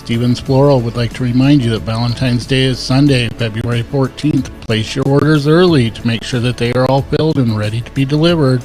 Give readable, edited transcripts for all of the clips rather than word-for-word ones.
Stevens Floral would like to remind you that Valentine's Day is Sunday, February 14th. Place your orders early to make sure that they are all filled and ready to be delivered.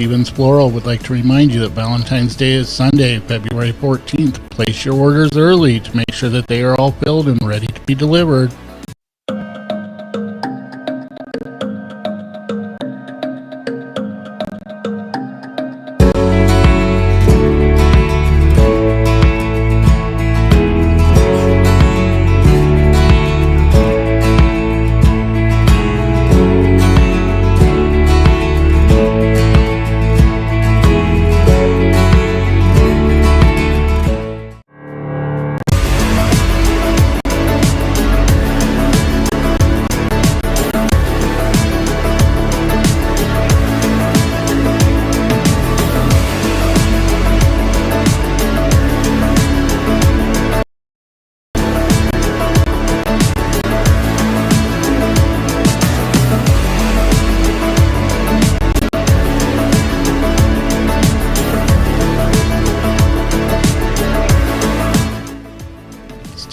Stevens Floral would like to remind you that Valentine's Day is Sunday, February 14th. Place your orders early to make sure that they are all filled and ready to be delivered.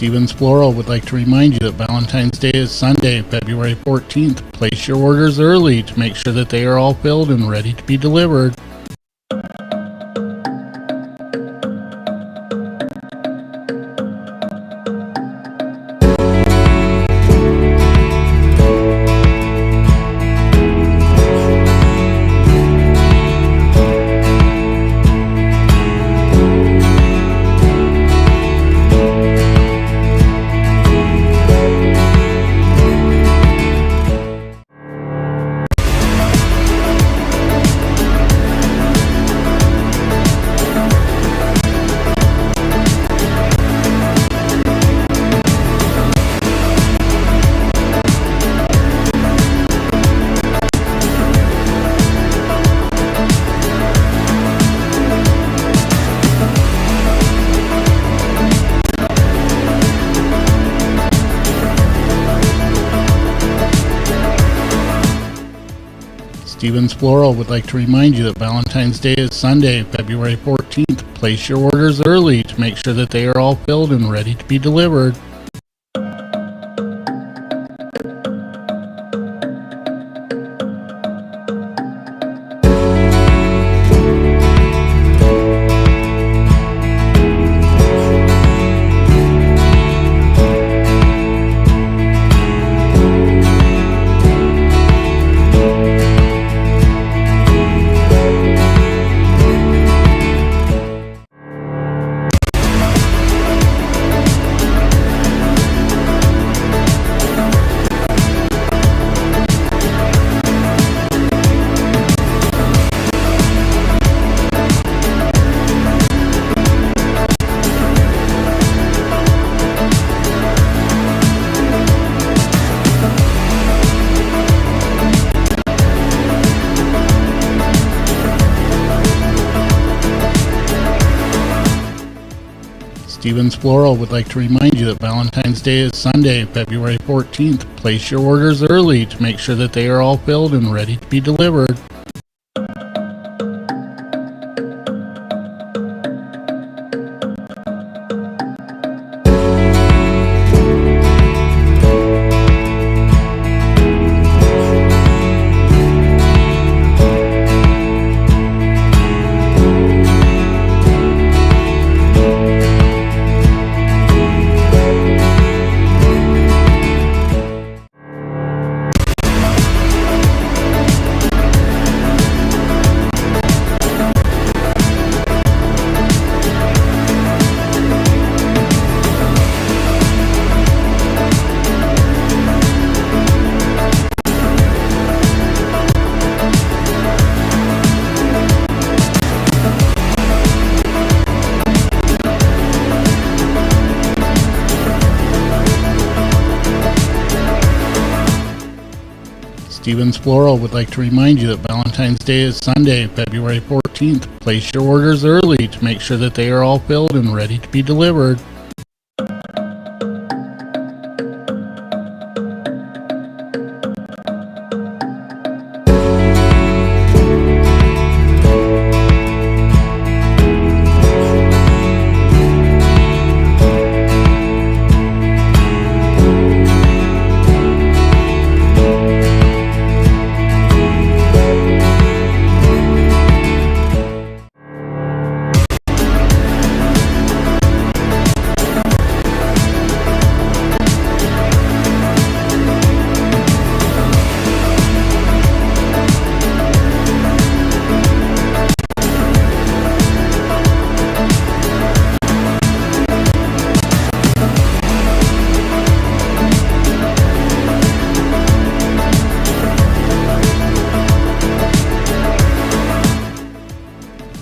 Stevens Floral would like to remind you that Valentine's Day is Sunday, February 14th. Place your orders early to make sure that they are all filled and ready to be delivered. Stevens Floral would like to remind you that Valentine's Day is Sunday, February 14th. Place your orders early to make sure that they are all filled and ready to be delivered. Stevens Floral would like to remind you that Valentine's Day is Sunday, February 14th. Place your orders early to make sure that they are all filled and ready to be delivered. Stevens Floral would like to remind you that Valentine's Day is Sunday, February 14th. Place your orders early to make sure that they are all filled and ready to be delivered.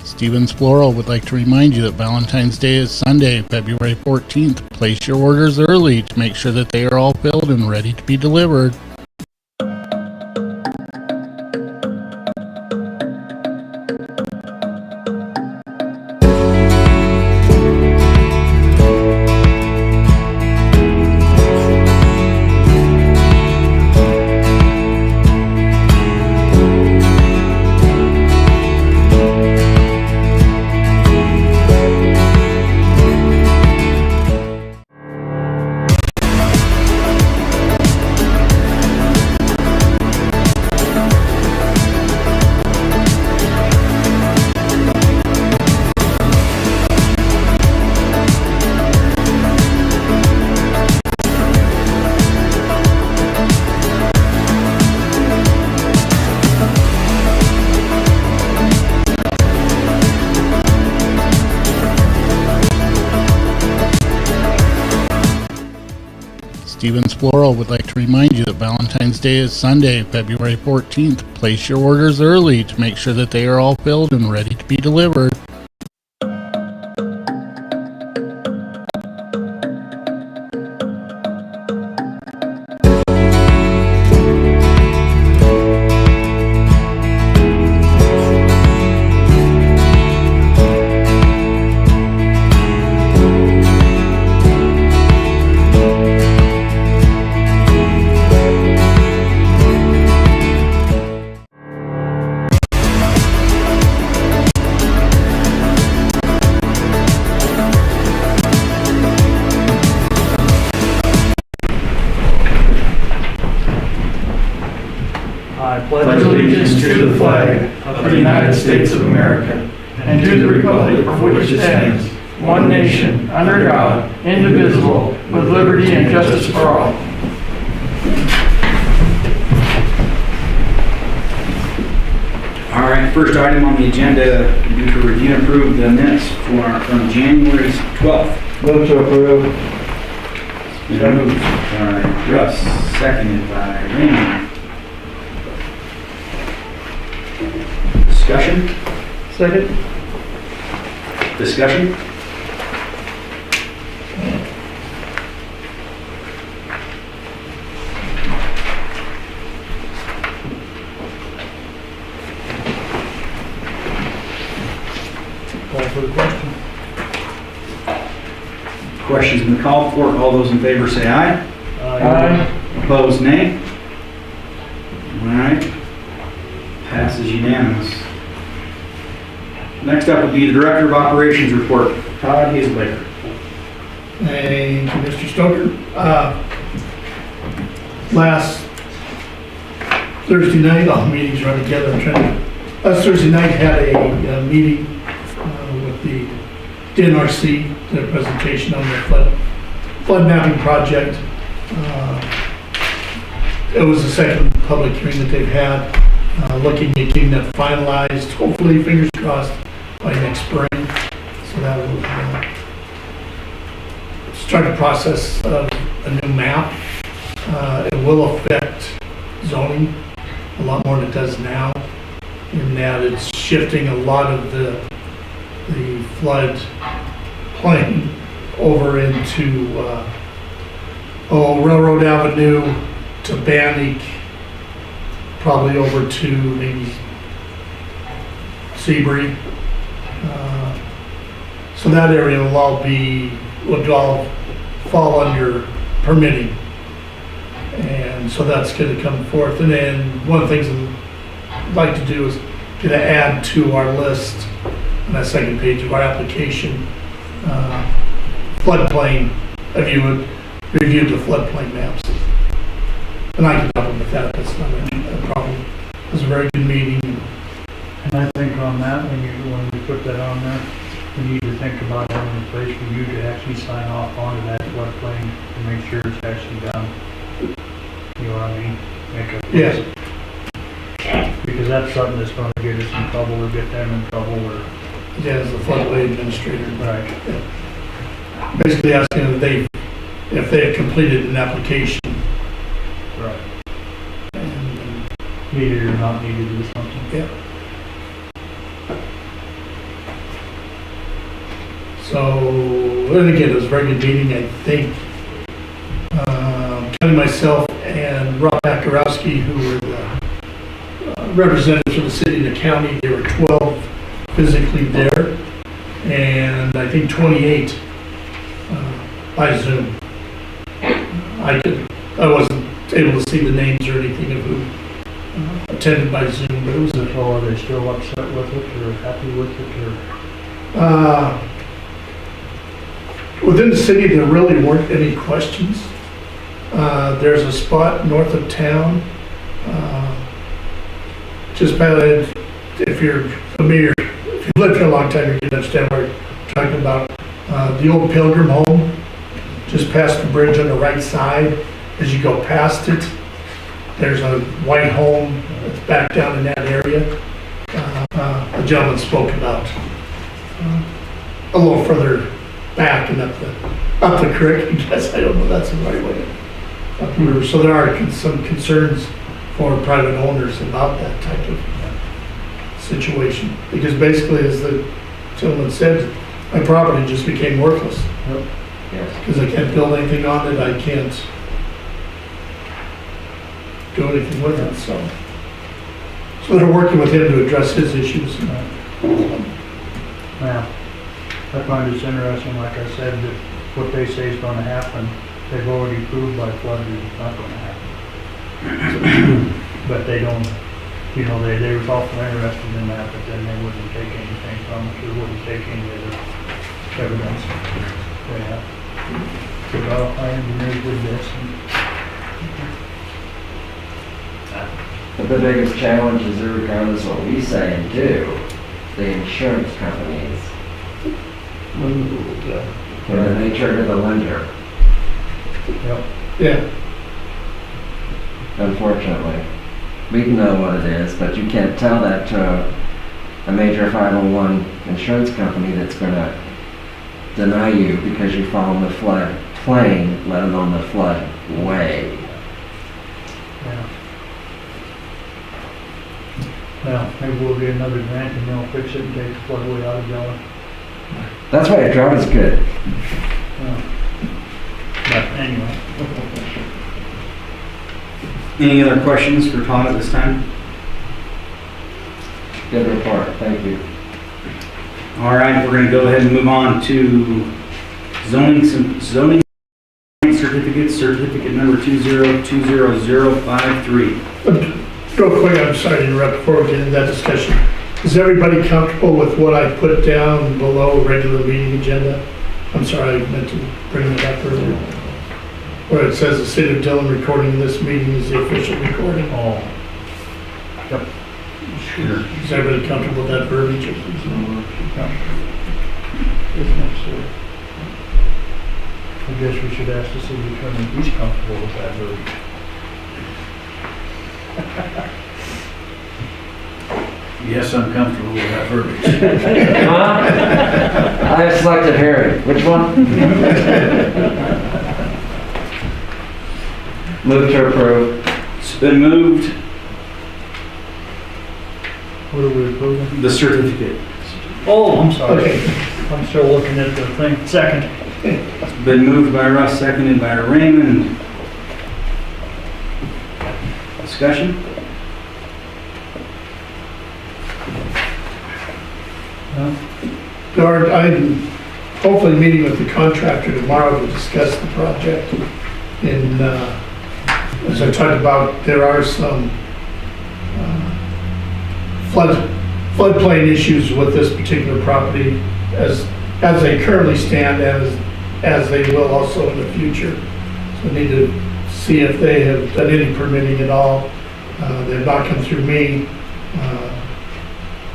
Stevens Floral would like to remind you that Valentine's Day is Sunday, February 14th. Place your orders early to make sure that they are all filled and ready to be delivered. Stevens Floral would like to remind you that Valentine's Day is Sunday, February 14th. Place your orders early to make sure that they are all filled and ready to be delivered. I pledge allegiance to the flag of the United States of America and to the republic for which it stands, one nation, under God, indivisible, with liberty and justice for all. All right, first item on the agenda, you to review and approve the minutes from January 12th. Move to approve. Moved by Russ, seconded by Raymond. Discussion? Second. Discussion? Call for the question. Questions been called for. All those in favor say aye. Aye. Opposed, nay. All right. Passes unanimous. Next up will be the Director of Operations report, Todd Hazelbaker. Thank you, Mr. Stoker. Last Thursday night, all meetings run together. Last Thursday night had a meeting with the DNRC, their presentation on the flood mapping project. It was the second public hearing that they've had, looking at getting that finalized, hopefully, fingers crossed, by next spring. So that will start the process of a new map. It will affect zoning a lot more than it does now, in that it's shifting a lot of the flood plain over into Railroad Avenue to Bannock, probably over to maybe Seabury. So that area will all fall under permitting. And so that's gonna come forth. And then one of the things I'd like to do is gonna add to our list on that second page of our application, floodplain. Have you reviewed the floodplain maps? And I can help with that, that's not a problem. It was a very good meeting. And I think on that, when we put that on there, we need to think about having a place for you to actually sign off onto that floodplain to make sure it's actually done. You know what I mean? Make a Yes. Because that's something that's gonna get us in trouble or get them in trouble or. Yeah, as the floodway administrator. Right. Basically asking if they've completed an application. Right. And, Needed or not needed or something. yeah. So, and again, it was a very good meeting, I think. Kelly, myself, and Rob Makarowski, who were the representatives from the city and the county, there were 12 physically there, and I think 28 by Zoom. I wasn't able to see the names or anything of who attended by Zoom, but it was So are they still upset with it or happy with it or? within the city, there really weren't any questions. There's a spot north of town, just about, if you're familiar, if you've lived here a long time, you can understand what we're talking about. The old Pilgrim home, just past the bridge on the right side. As you go past it, there's a white home that's back down in that area. A gentleman spoke about a little further back and up the creek, I guess, I don't know if that's the right way. Up the river. So there are some concerns for private owners about that type of situation. Because basically, as the gentleman said, my property just became worthless. Yes. Because I can't build anything on it, I can't do anything with it, so. So they're working with him to address his issues. Now, I find it's interesting, like I said, that what they say is gonna happen, they've already proved by flood that it's not gonna happen. But they don't, you know, they were awful interested in that, but then they wouldn't take anything from it, or wouldn't take any of the evidence. Yeah. So, well, our engineers did this, and But the biggest challenge is regardless of what we say and do, the insurance companies. And then they trigger the lender, yep. Yeah, unfortunately. We know what it is, but you can't tell that to a major 501 insurance company that's gonna deny you because you fall in the flood plain, let alone the flood way. Yeah. Well, maybe we'll get another grant and they'll fix it and take the floodway out of Yellow. That's why a drought is good. Yeah. But anyway, Any other questions for Todd at this time? Good report, thank you. All right, we're gonna go ahead and move on to zoning certificate number 2020053. real quick, I'm sorry to interrupt before we get into that discussion. Is everybody comfortable with what I put down below regular meeting agenda? I'm sorry, I meant to bring it up earlier. Where it says the city of Dillon recording this meeting is the official recording. oh. Yep. Sure. Is everybody comfortable with that verbiage? Isn't necessary. I guess we should ask the city attorney if he's comfortable with that verbiage. Yes, I'm comfortable with that verbiage. I have selected Harry. Which one? Move to approve. It's been moved, What are we approving? the certificate. Oh, I'm sorry. Okay, I'm still looking at the thing. Second. It's been moved by Russ, seconded by Raymond. Discussion? I'm hopefully meeting with the contractor tomorrow to discuss the project. And as I talked about, there are some floodplain issues with this particular property as they currently stand, as they will also in the future. So I need to see if they have done any permitting at all. They have not come through me,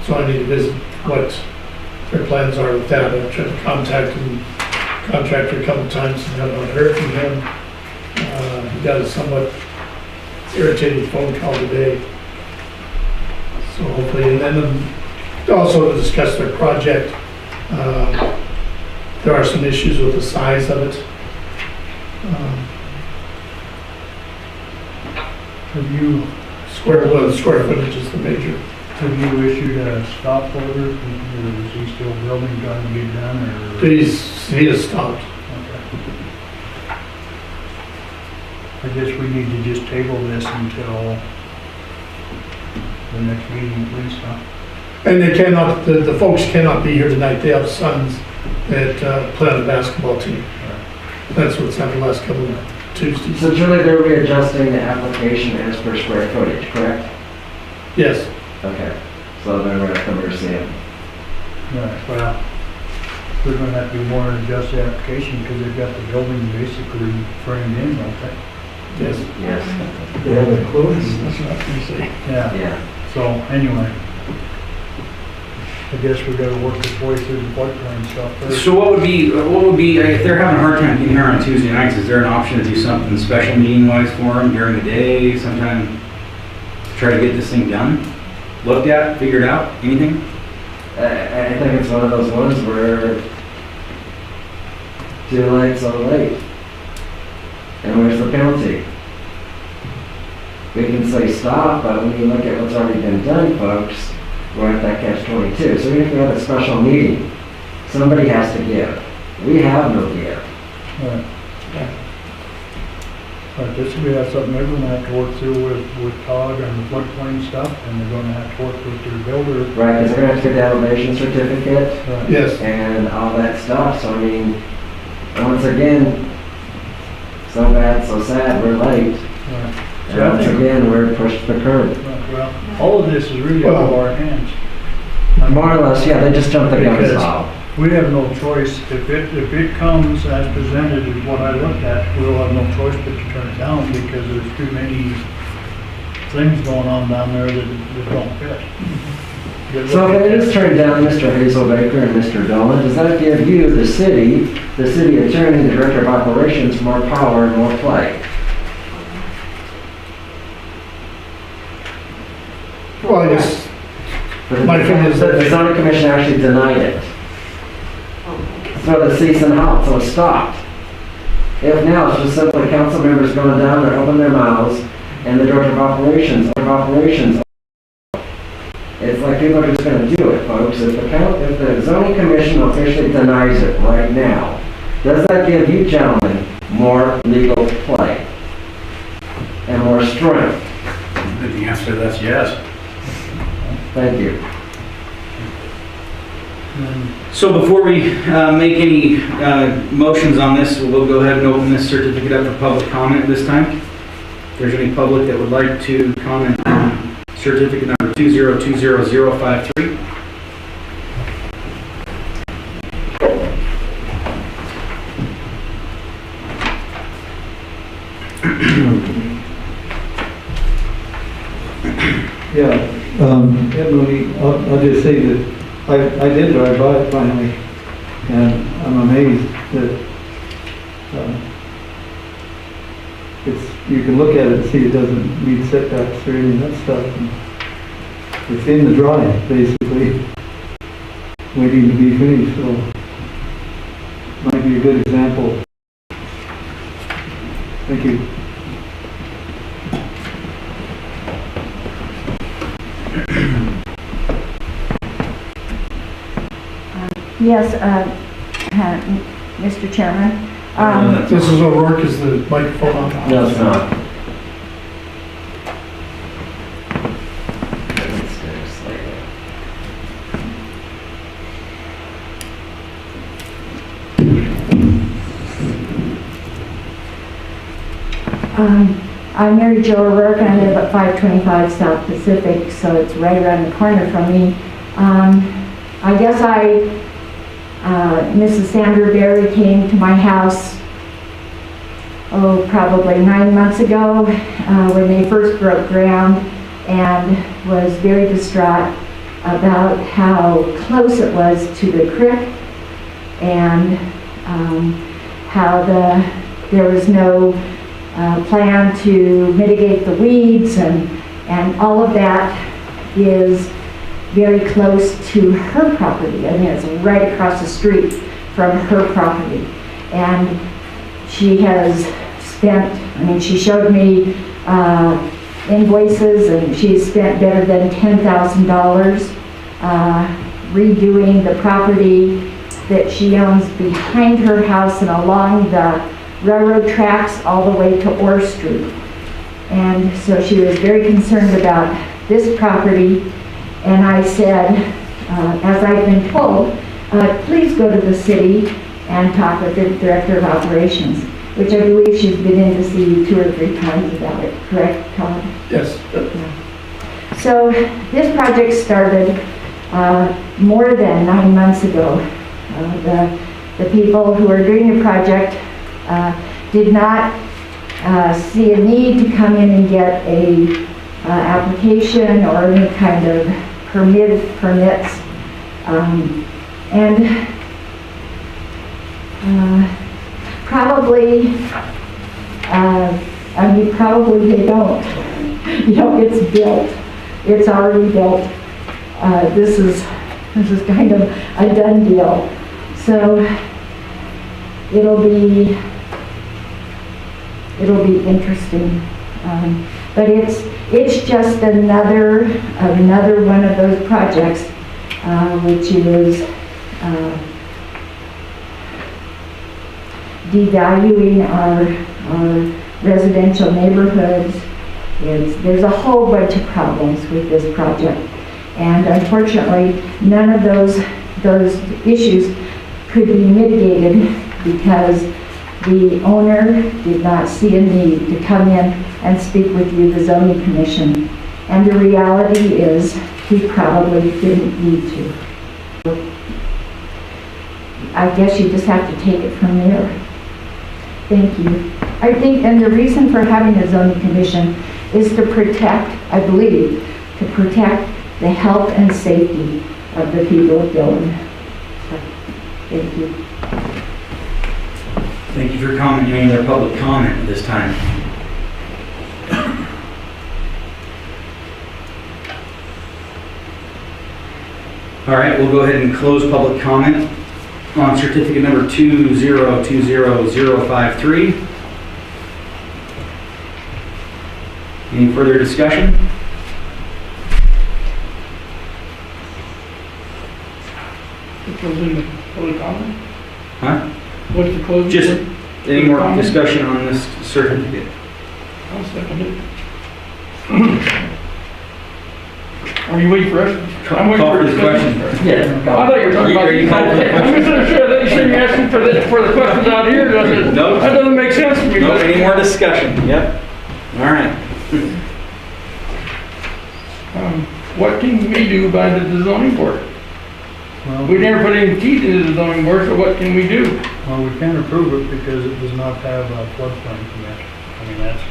so I need to visit what their plans are with that. I've tried to contact the contractor a couple times and have not heard from him. He got a somewhat irritating phone call today. So hopefully, and then also to discuss their project. There are some issues with the size of it. Have you, Square footage is the major. have you issued a stop order? Or is he still building, trying to get done, or? He has stopped. Okay. I guess we need to just table this until the next meeting at least, huh? And they cannot, the folks cannot be here tonight. They have sons that play on the basketball team. That's what's happened the last couple of Tuesdays. So Julie, they're readjusting the application as per square footage, correct? Yes. Okay, so then we're at the mercy of. Right, well, they're gonna have to do more than adjust the application because they've got the building basically framed in, don't they? Yes. Yes. They have it closed. That's what I was gonna say. Yeah, Yeah. so anyway. I guess we gotta work this way through the floodplain stuff first. So what would be, if they're having a hard time getting here on Tuesday nights, is there an option to do something special meeting wise for them during the day sometime? To try to get this thing done, looked at, figured out, anything? I think it's one of those ones where too late, so late. And where's the penalty? We can say stop, but when you look at what's already been done, folks, we're at that catch-22. So even if we have a special meeting, somebody has to give. We have no give. Right. Right, this we have something they're gonna have to work through with Todd and the floodplain stuff, and they're gonna have to work with their builder. Right, because they're gonna have to get the elevation certificate Right. Yes. and all that stuff. So I mean, once again, so bad, so sad, we're late. Right. And once again, we're pushed to the curb. Right, well, all of this is really out of our hands. More or less, yeah, they just jumped the gun Because style. we have no choice. If it comes as presented is what I looked at, we'll have no choice but to turn it down because there's too many things going on down there that don't fit. So if it is turned down, Mr. Hazelbaker and Mr. Dolan, does that give you, the city attorney, the director of operations, more power and more play? Well, I guess, But My opinion is that the zoning commission actually denied it. So the cease and halt, so it stopped. If now it's just simply council members going down there, open their mouths, and the director of operations, it's like people are just gonna do it, folks. If the zoning commission officially denies it right now, does that give you gentlemen more legal play? And more strength? The answer to that's yes. Thank you. So before we make any motions on this, we'll go ahead and open this certificate up for public comment this time. If there's any public that would like to comment on certificate number 2020053. Yeah, Emily, I'll just say that I did drive by it finally, and I'm amazed that you can look at it and see it doesn't meet setbacks or any of that stuff. And it's in the drawing, basically, waiting to be finished, so might be a good example. Thank you. Yes, Mr. Chairman. Mrs. O'Rourke, is the microphone on? No, it's not. I'm Mary Jo O'Rourke, and I live at 525 South Pacific, so it's right around the corner from me. I guess Mrs. Sandra Berry came to my house, probably 9 months ago, when they first broke ground, and was very distraught about how close it was to the creek, and how there was no plan to mitigate the weeds, and all of that is very close to her property. I mean, it's right across the street from her property. And she has spent, she showed me invoices, and she's spent better than $10,000 redoing the property that she owns behind her house and along the railroad tracks all the way to Orr Street. And so she was very concerned about this property, and I said, as I've been told, please go to the city and talk with the Director of Operations, which I believe she's been in to see you 2 or 3 times about it, correct, Todd? Yes. So this project started more than 9 months ago. The people who are doing the project did not see a need to come in and get a application or any kind of permits, and probably they don't. It's built. It's already built. This is kind of a done deal. So it'll be interesting. But it's just another one of those projects, which is devaluing our residential neighborhoods. There's a whole bunch of problems with this project, and unfortunately, none of those issues could be mitigated because the owner did not see a need to come in and speak with you, the zoning commission. And the reality is, he probably didn't need to. I guess you just have to take it from there. Thank you. I think, and the reason for having a zoning commission is to protect, I believe, to protect the health and safety of the people of Dillon. So, thank you. Thank you for commenting. Any other public comment at this time? All right, we'll go ahead and close public comment on certificate number 2020053. Any further discussion? Closing the public comment? Huh? What's the closing? Just any more discussion on this certificate? I'll second it. Are you waiting for us? I'm waiting Call for for the question. Yeah. I thought you were talking about. Are you calling for the I'm misunderstood. I thought you said you asking for the questions out here. No. That doesn't make sense to me. No, any more discussion? Yep. All right. What can we do by the zoning board? Well, We never put any teeth into the zoning board, so what can we do? well, we can't approve it because it does not have a floodplain permit. I mean, that's.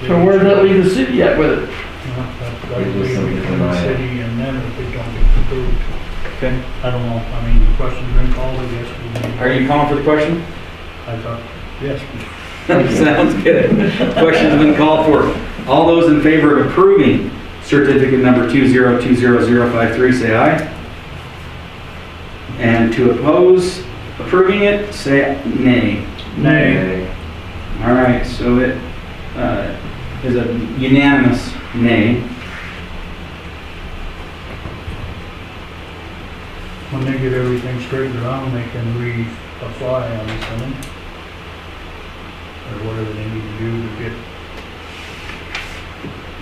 So where does that leave the city at with it? That's right, We we just between deny the it. city and them if they don't get approved. Okay. I don't know, I mean, the question's been called, I guess. Are you calling for the question? I thought, yes. Sounds good. Question's been called for. All those in favor of approving certificate number 2020053, say aye. And to oppose approving it, say nay. Nay. All right, so it is a unanimous nay. When they get everything straightened around, they can reapply on this thing. Or whatever they need to do to get.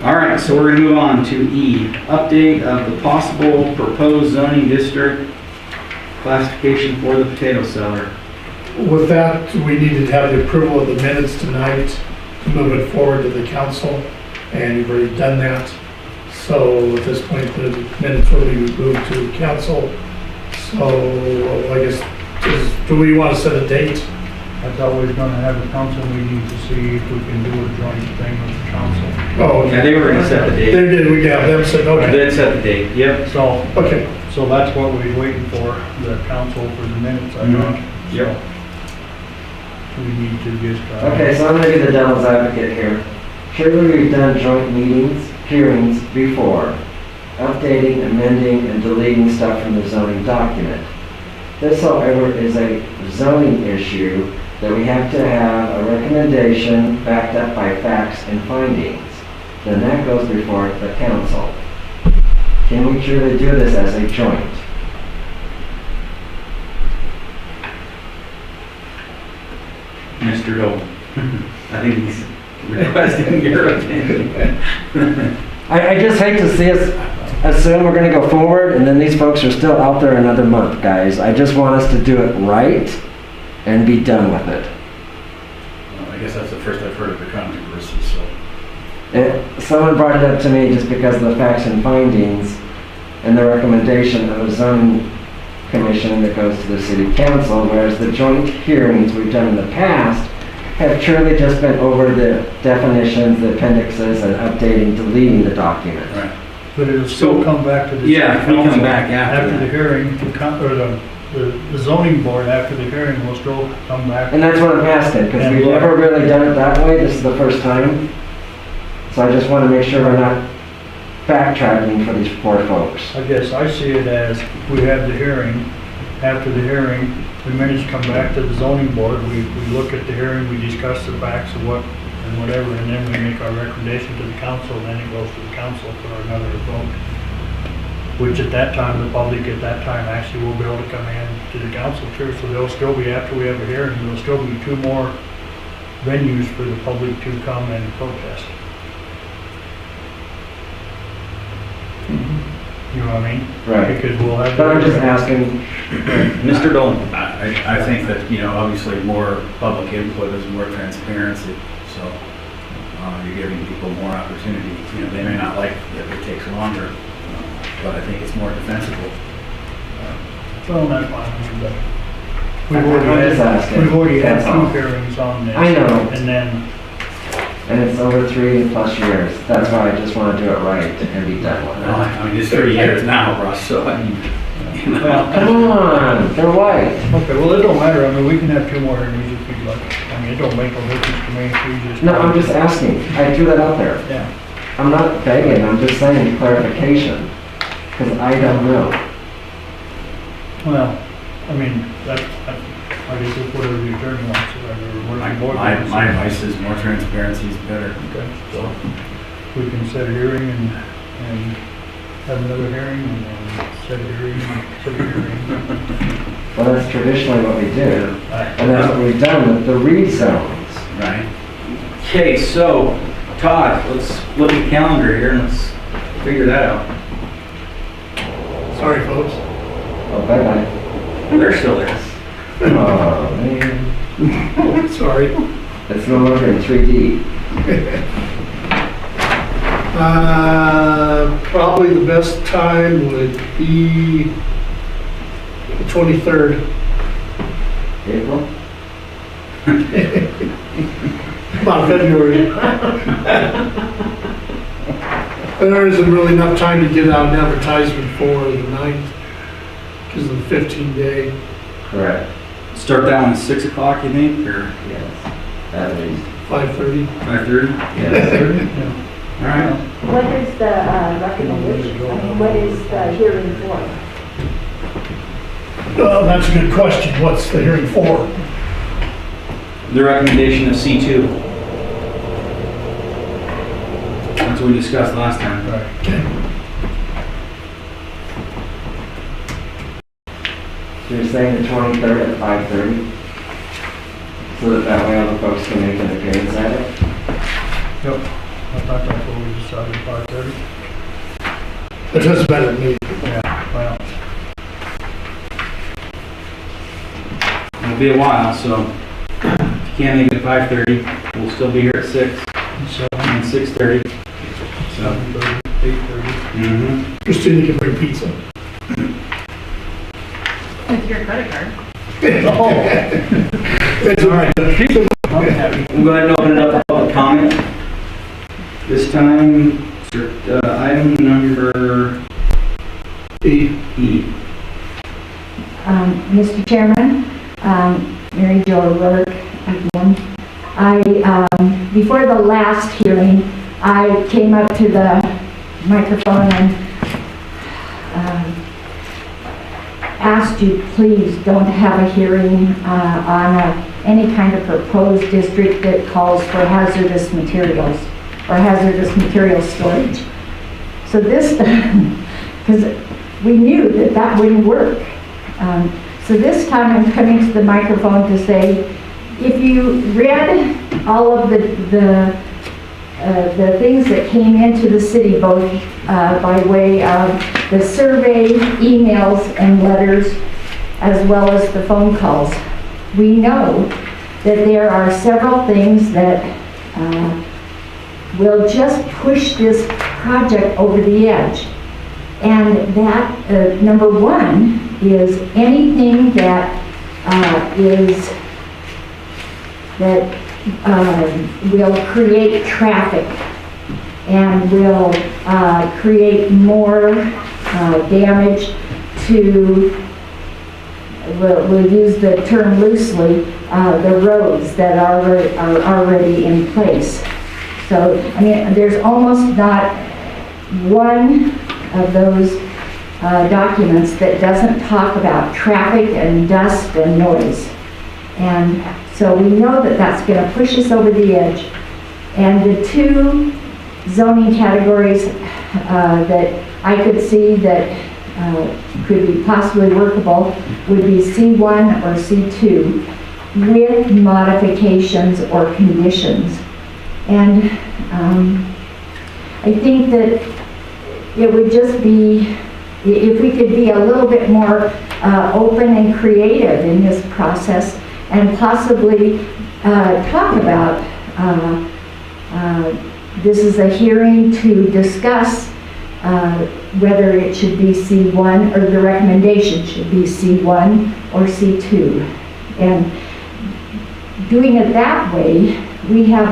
All right, so we're gonna move on to E, update of the possible proposed zoning district classification for the potato cellar. With that, we needed to have the approval of the minutes tonight. move it forward to the council, and you've already done that. So at this point, the minutes will be moved to council. So I guess, do we want to set a date? I thought we were gonna have a council meeting to see if we can do a joint thing with the council. Oh, Yeah, they were gonna set the They date. did, we got them said, They okay, did set the date, yep. So, okay. so that's what we're waiting for, the council for the minutes, I Mhm. thought. Yep. So we need to just, Okay, so I'm gonna be the devil's advocate here. Surely we've done joint meetings, hearings before, updating, amending, and deleting stuff from the zoning document. This, however, is a zoning issue that we have to have a recommendation backed up by facts and findings. Then that goes before the council. Can we truly do this as a joint? Mr. Dolan. I think he's requesting your opinion. I just hate to see us assume we're gonna go forward and then these folks are still out there another month, guys. I just want us to do it right and be done with it. I guess that's the first I've heard of the controversy, so. Someone brought it up to me just because of the facts and findings and the recommendation of a zoning commission that goes to the city council, whereas the joint hearings we've done in the past have truly just been over the definitions, the appendixes, and updating, deleting the document. Right. but it'll still come back to the. Yeah, city we come council. back after the that. hearing, the zoning board after the hearing will still come back. And that's what I'm asking, because And we've what- never really done it that way. This is the first time. So I just want to make sure we're not backtracking for these poor folks. I guess I see it as, we have the hearing, after the hearing, the minutes come back to the zoning board, we look at the hearing, we discuss the facts of what, and whatever, and then we make our recommendation to the council, and then it goes to the council for another vote. Which at that time, the public at that time actually will be able to come in to the council too, so there'll still be, after we have a hearing, there'll still be 2 more venues for the public to come and protest. You know what I mean? Right. Because we'll have. But I'm just asking, Mr. Dolan. I think that, obviously more public input is more transparency, so you're giving people more opportunity. They may not like that it takes longer, but I think it's more defensible. Well, that's fine, but I'm just asking. we've already had That's 2 all. hearings on this. I know. And then, And it's over 3+ years. That's why I just want to do it right and be done with Well, it. I mean, it's 30 years now, Russ, so I mean, well, Come on, they're white. okay, well, it don't matter, I mean, we can have 2 more hearings if we'd like. I mean, it don't make no difference to me if we just. No, I'm just asking. I threw that out there. Yeah, I'm not begging, I'm just saying clarification. Because I don't know. well, I mean, I guess it's whatever the attorney wants, or whatever the board my wants. advice is more transparency is better. Okay, so we can set a hearing and have another hearing and then set a hearing, set a hearing. Well, that's traditionally what we do. And that's what we've done with the read zones. Right. Okay, so Todd, let's look at the calendar here and let's figure that out. Sorry, folks. Oh, bye-bye. They're still there. Oh, man. Sorry. It's no longer in 3D. Probably the best time would be the 23rd. April? About February. And there isn't really enough time to get out an advertisement for the 9th because of the 15-day. Correct. Start that one at 6 o'clock, you think, or Yes. At least. 5:30. 5:30? Yes. All right. What is the recommendation? I mean, what is the hearing for? That's a good question. What's the hearing for? The recommendation of C2. That's what we discussed last time. Right. Okay. So you're saying the 23rd at 5:30? So that way all the folks can make an appearance at it? Yep, I thought that's what we decided, 5:30. It doesn't matter to me. Yeah, well, It'll be a while, so can't make it at 5:30, we'll still be here at 6 and 6:30. So, 7:30, 8:30. Christina can bring pizza. With your credit card. We'll go ahead and open it up for public comment. This time, item number E. Mr. Chairman, Mary Jo O'Rourke again. Before the last hearing, I came up to the microphone and asked you, please don't have a hearing on any kind of proposed district that calls for hazardous materials or hazardous material storage. So this, because we knew that that wouldn't work. So this time I'm coming to the microphone to say, if you read all of the things that came into the city, both by way of the survey, emails, and letters, as well as the phone calls, we know that there are several things that will just push this project over the edge. And that, number one, is anything that will create traffic and will create more damage to, we'll use the term loosely, the roads that are already in place. So, I mean, there's almost not one of those documents that doesn't talk about traffic and dust and noise. And so we know that that's going to push us over the edge. And the two zoning categories that I could see that could be possibly workable would be C1 or C2 with modifications or conditions. And I think that it would just be, if we could be a little bit more open and creative in this process and possibly talk about, this is a hearing to discuss whether it should be C1 or the recommendation should be C1 or C2. And doing it that way, we have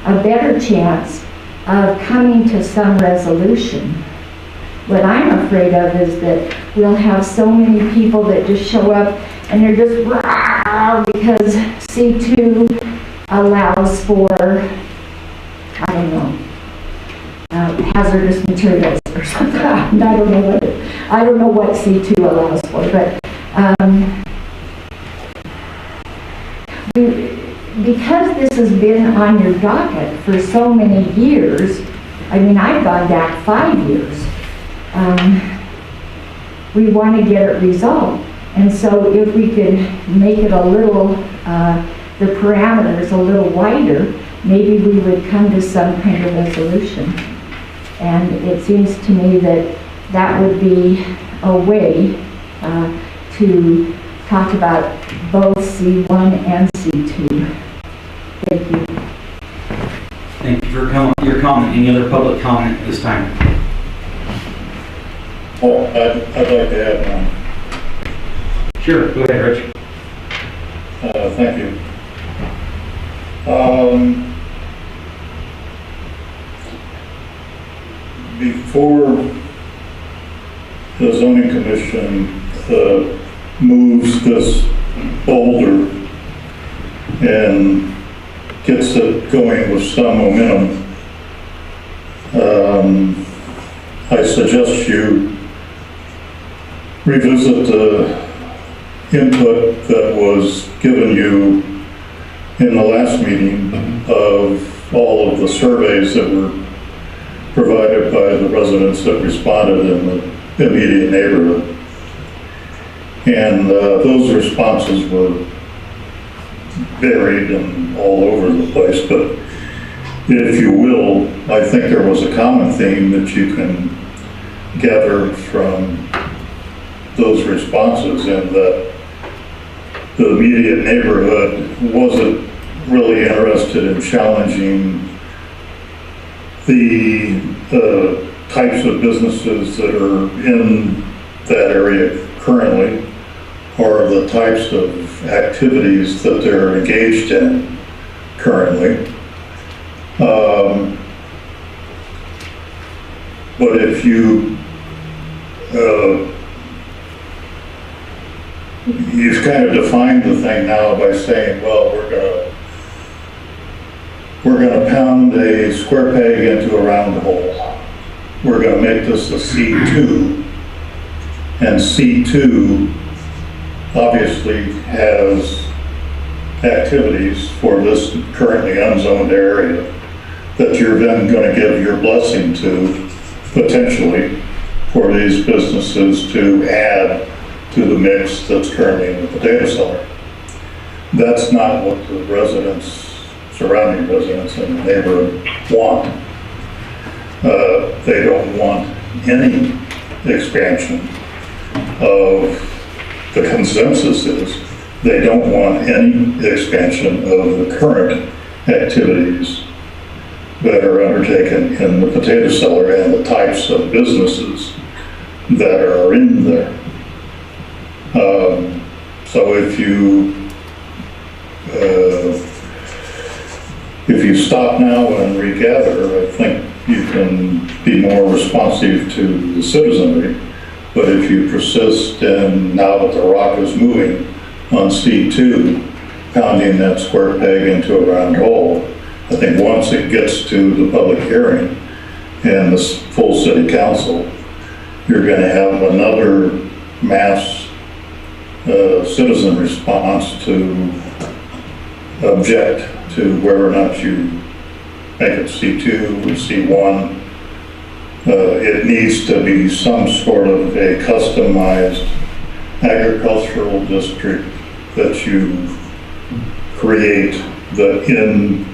a better chance of coming to some resolution. What I'm afraid of is that we'll have so many people that just show up and they're just rah, because C2 allows for, I don't know, hazardous materials or something. I don't know what C2 allows for, but because this has been on your docket for so many years, I mean, I've gone back 5 years. We want to get it resolved. And so if we could make it a little, the parameters a little wider, maybe we would come to some kind of resolution. And it seems to me that that would be a way to talk about both C1 and C2. Thank you. Thank you for your comment. Any other public comment at this time? Oh, I'd like to add one. Sure, go ahead, Rich. Thank you. Before the zoning commission moves this boulder and gets it going with some momentum, I suggest you revisit the input that was given you in the last meeting of all of the surveys that were provided by the residents that responded in the immediate neighborhood. And those responses were varied and all over the place, but if you will, I think there was a common theme that you can gather from those responses, and that the immediate neighborhood wasn't really interested in challenging the types of businesses that are in that area currently, or the types of activities that they're engaged in currently. But if you've kind of defined the thing now by saying, well, we're gonna pound a square peg into a round hole. We're gonna make this a C2, and C2 obviously has activities for this currently unzoned area that you're then gonna give your blessing to, potentially, for these businesses to add to the mix that's currently in the potato cellar. That's not what the residents, surrounding residents in the neighborhood want. They don't want any expansion of, the consensus is, they don't want any expansion of the current activities that are undertaken in the potato cellar and the types of businesses that are in there. So if you stop now and regather, I think you can be more responsive to the citizenry. But if you persist, and now that the rock is moving on C2, pounding that square peg into a round hole, I think once it gets to the public hearing and the full city council, you're going to have another mass citizen response to object to whether or not you make it C2 or C1. It needs to be some sort of a customized agricultural district that you create in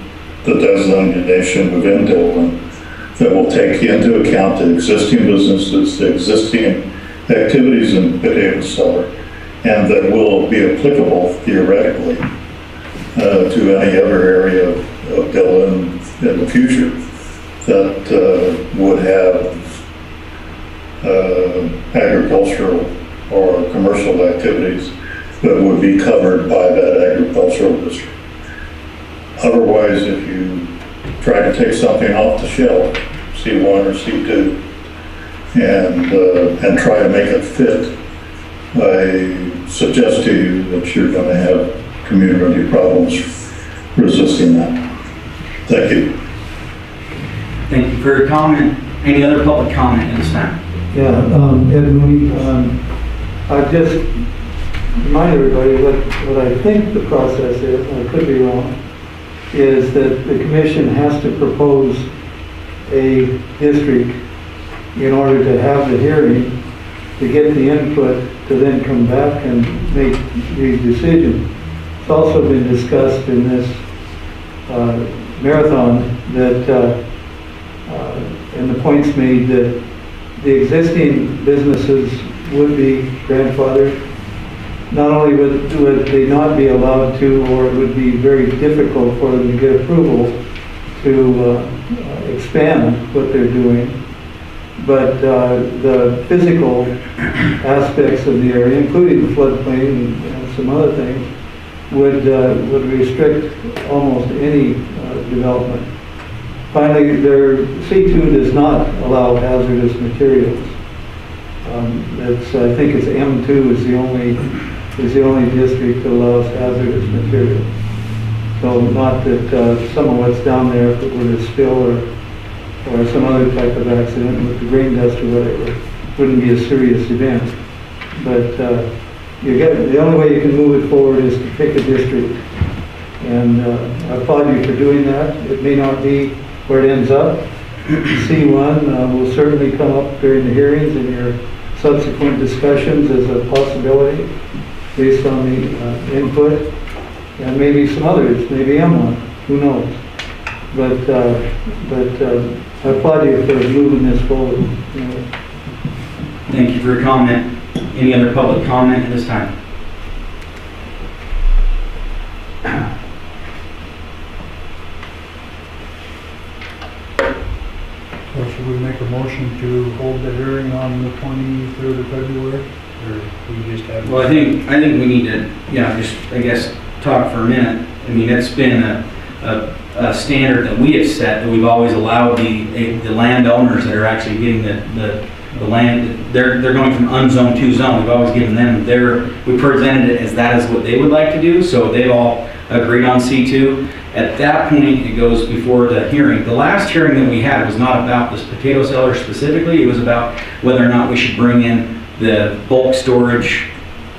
the designation within Dillon that will take into account the existing businesses, the existing activities in the potato cellar, and that will be applicable theoretically to any other area of Dillon in the future that would have agricultural or commercial activities that would be covered by that agricultural district. Otherwise, if you try to take something off the shelf, C1 or C2, and try to make it fit, I suggest to you that you're going to have community problems resisting that. Thank you. Thank you for your comment. Any other public comment at this time? Yeah, Ed Mooney, I just remind everybody what I think the process is, and I could be wrong, is that the commission has to propose a district in order to have the hearing, to get the input, to then come back and make these decisions. It's also been discussed in this marathon that, and the points made that the existing businesses would be grandfathered. Not only would they not be allowed to, or it would be very difficult for them to get approval to expand what they're doing, but the physical aspects of the area, including the floodplain and some other things, would restrict almost any development. Finally, their C2 does not allow hazardous materials. I think it's M2 is the only district that allows hazardous materials. So not that some of what's down there, if it were to spill or some other type of accident with the grain dust or whatever, wouldn't be a serious event. But the only way you can move it forward is to pick a district. And I applaud you for doing that. It may not be where it ends up. C1 will certainly come up during the hearings and your subsequent discussions as a possibility based on the input, and maybe some others, maybe M1, who knows. But I applaud you for moving this forward. Thank you for your comment. Any other public comment at this time? a motion to hold the hearing on the 23rd of February? Or we just have? Well, I think we need to, just, I guess, talk for a minute. I mean, it's been a standard that we have set, that we've always allowed the landowners that are actually getting the land, they're going from unzoned to zone. We've always given them we presented it as that is what they would like to do, so they've all agreed on C2. At that point, it goes before the hearing. The last hearing that we had was not about this potato seller specifically, it was about whether or not we should bring in the bulk storage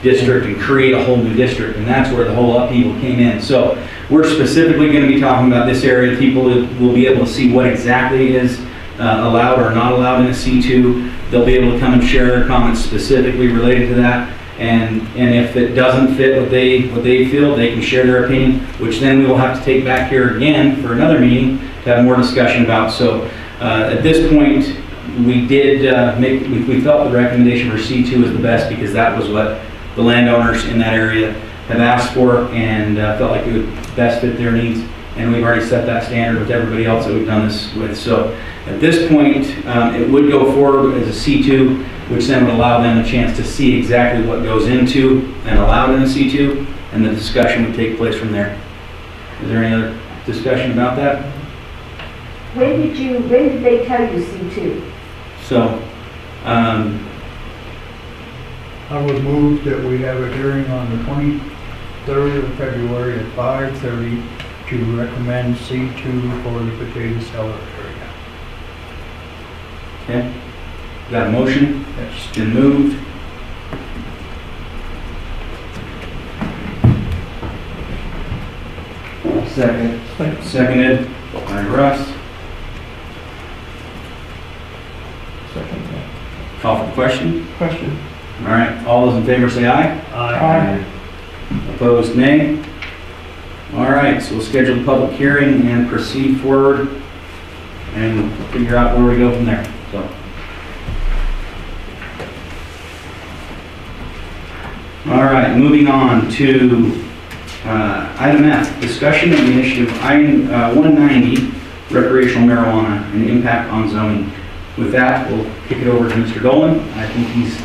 district and create a whole new district, and that's where the whole upheaval came in. So we're specifically going to be talking about this area. People will be able to see what exactly is allowed or not allowed in a C2. They'll be able to come and share their comments specifically related to that. And if it doesn't fit what they feel, they can share their opinion, which then we will have to take back here again for another meeting to have more discussion about. So at this point, we did we felt the recommendation for C2 is the best because that was what the landowners in that area have asked for and felt like it would best fit their needs. And we've already set that standard with everybody else that we've done this with. So at this point, it would go forward as a C2, which then would allow them a chance to see exactly what goes into and allowed in a C2, and the discussion would take place from there. Is there any other discussion about that? When did they tell you C2? So, I would move that we have a hearing on the 23rd of February at 5:30 to recommend C2 for the potato seller area. okay, got a motion? Yes. Been moved. Second. Seconded by Russ. Call for the question. Question. All right, all those in favor say aye. Aye. Opposed, nay. All right, so we'll schedule the public hearing and proceed forward and figure out where we go from there, so. All right, moving on to item F, discussion of the initiative I-190, recreational marijuana and impact on zoning. With that, we'll kick it over to Mr. Dolan. I think he's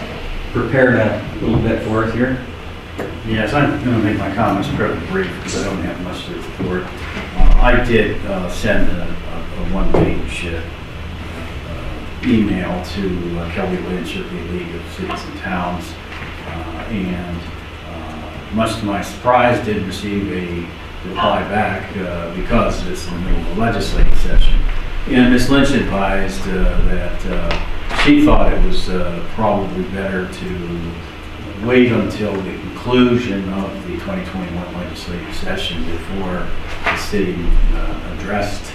prepared a little bit for us here. Yes, I'm going to make my comments fairly brief because I don't have much to report. I did send a one-page email to Kelly Lynch of the League of Cities and Towns, and much to my surprise, did receive a reply back because it's in the middle of the legislative session. And Ms. Lynch advised that she thought it was probably better to wait until the conclusion of the 2021 legislative session before the city addressed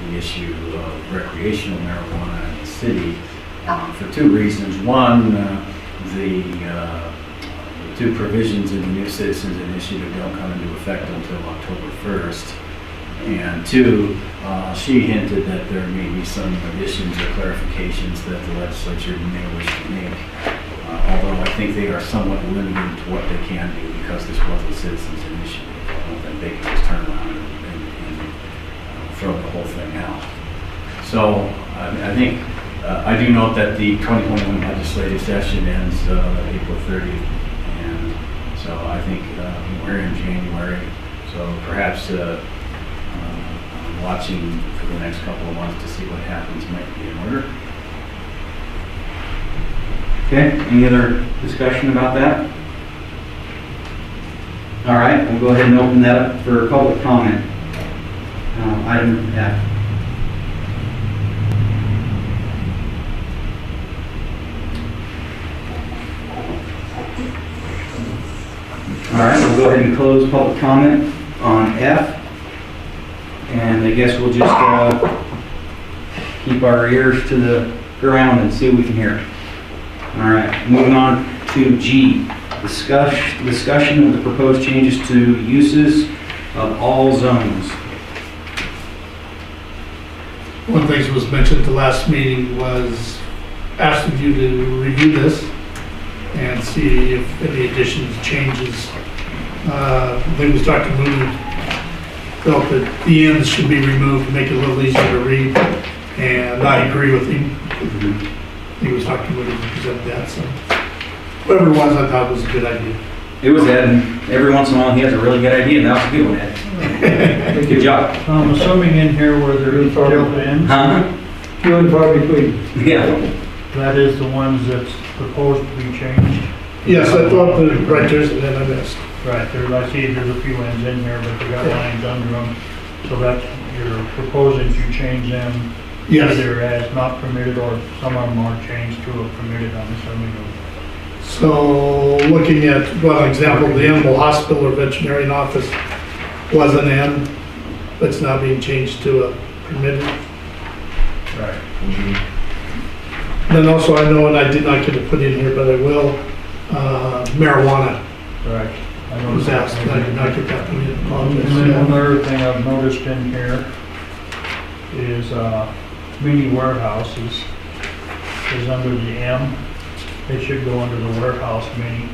the issue of recreational marijuana in the city for two reasons. One, the two provisions in the new Citizens Initiative don't come into effect until October 1st. And two, she hinted that there may be some additions or clarifications that the legislature may wish to make. Although I think they are somewhat limited to what they can do because this was a citizens initiative. I don't think they can just turn around and throw the whole thing out. So I think, I do note that the 2021 legislative session ends April 30th. And so I think we're in January. So perhaps watching for the next couple of months to see what happens might be in order. Okay, any other discussion about that? All right, we'll go ahead and open that up for public comment. Item F. All right, we'll go ahead and close public comment on F. And I guess we'll just keep our ears to the ground and see what we can hear. All right, moving on to G, discussion of the proposed changes to uses of all zones. One of the things that was mentioned at the last meeting was asking you to review this and see if any additions, changes. I think it was Dr. Mooney felt that the ends should be removed to make it a little easier to read, and I agree with him. He was talking to him to present that, so. Whoever it was, I thought it was a good idea. It was Ed, and every once in a while he has a really good idea, and that was a good one, Ed. Good job. I'm assuming in here where there is tilt ends, Huh? Few and far between. Yeah. that is the ones that's proposed to be changed. Yes, I thought the right there's, and then I missed. Right, there, I see there's a few ends in here, but they got lines under them. So that's, you're proposing to change them Yes. either as not permitted or some of them are changed to a permitted, I'm assuming. So looking at, well, an example, the animal hospital or veterinarian office was an N, but it's now being changed to a permitted. Right. Then also, I know, and I did not get to put in here, but I will, marijuana Right. I was noticed that. asked, and I did not get that put in. And then Apologize. another thing I've noticed in here is, mini warehouses is under the M. It should go under the warehouse mini.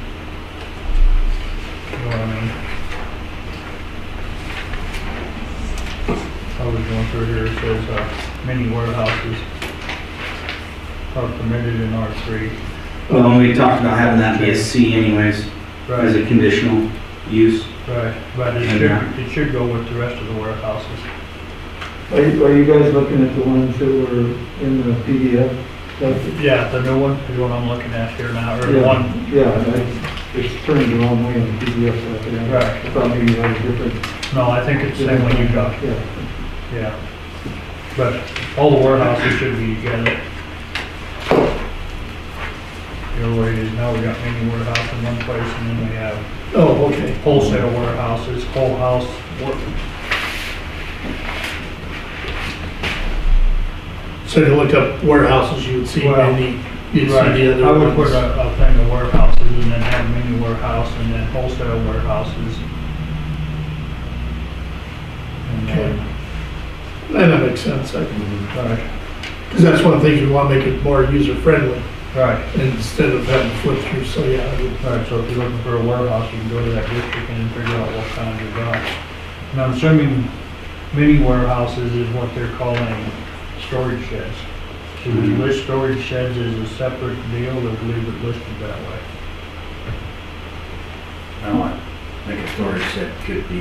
You know what I mean? I was going through here, it says, mini warehouses are permitted in R3. Well, and we talked about having that be a C anyways, as Right, a conditional use. right, but it should go with the rest of the warehouses. Are you guys looking at the ones that were in the PDF? Yeah, the new one, the one I'm looking at here now, or the Yeah. one, It's turned the wrong way in the PDF. Right. I thought maybe you had a different. no, I think it's the same one you got, Yeah. yeah. But all the warehouses should be together. The way it is now, we got mini warehouse in one place, and then we have Oh, okay. wholesale warehouses, whole house. So if you looked up warehouses, you would see Well, many, you'd see Right, the I other would put ones. a thing of warehouses, and then have mini warehouse, and then wholesale warehouses. And then, And that makes sense, right, because that's one of the things we want to make it more user-friendly right. instead of having to flip through, so yeah, I would. Right, so if you're looking for a warehouse, you can go to that district and then figure out what kind you've got. And I'm assuming mini warehouses is what they're calling storage sheds. Should we list storage sheds as a separate deal or leave it listed that way? I don't think a storage shed could be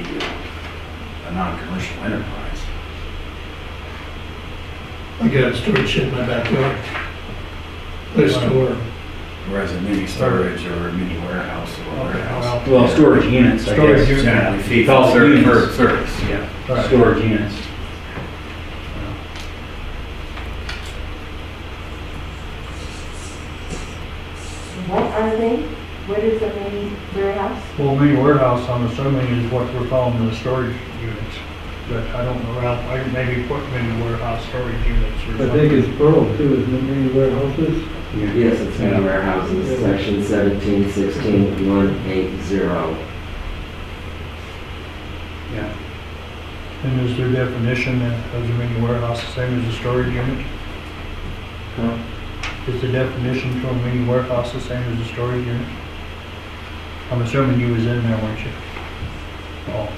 a non-commercial enterprise. I got a storage shed in my backyard. Place store. Whereas a mini storage or a mini warehouse or Okay, warehouse. Well, storage units, I Storage guess. unit. Generally fee Call for it service, units. for service, yeah. Right. Storage units. What are they? What is a mini warehouse? Well, mini warehouse, I'm assuming is what we're calling the storage units. But I don't know, well, I can maybe put mini warehouse storage units or I something. think it's plural too, isn't it, many warehouses? Yes, it's mini warehouses, section 1716-180. And is their definition of the mini warehouse the same as a storage unit? Huh? Is the definition for a mini warehouse the same as a storage unit? I'm assuming you was in there, weren't you? Oh,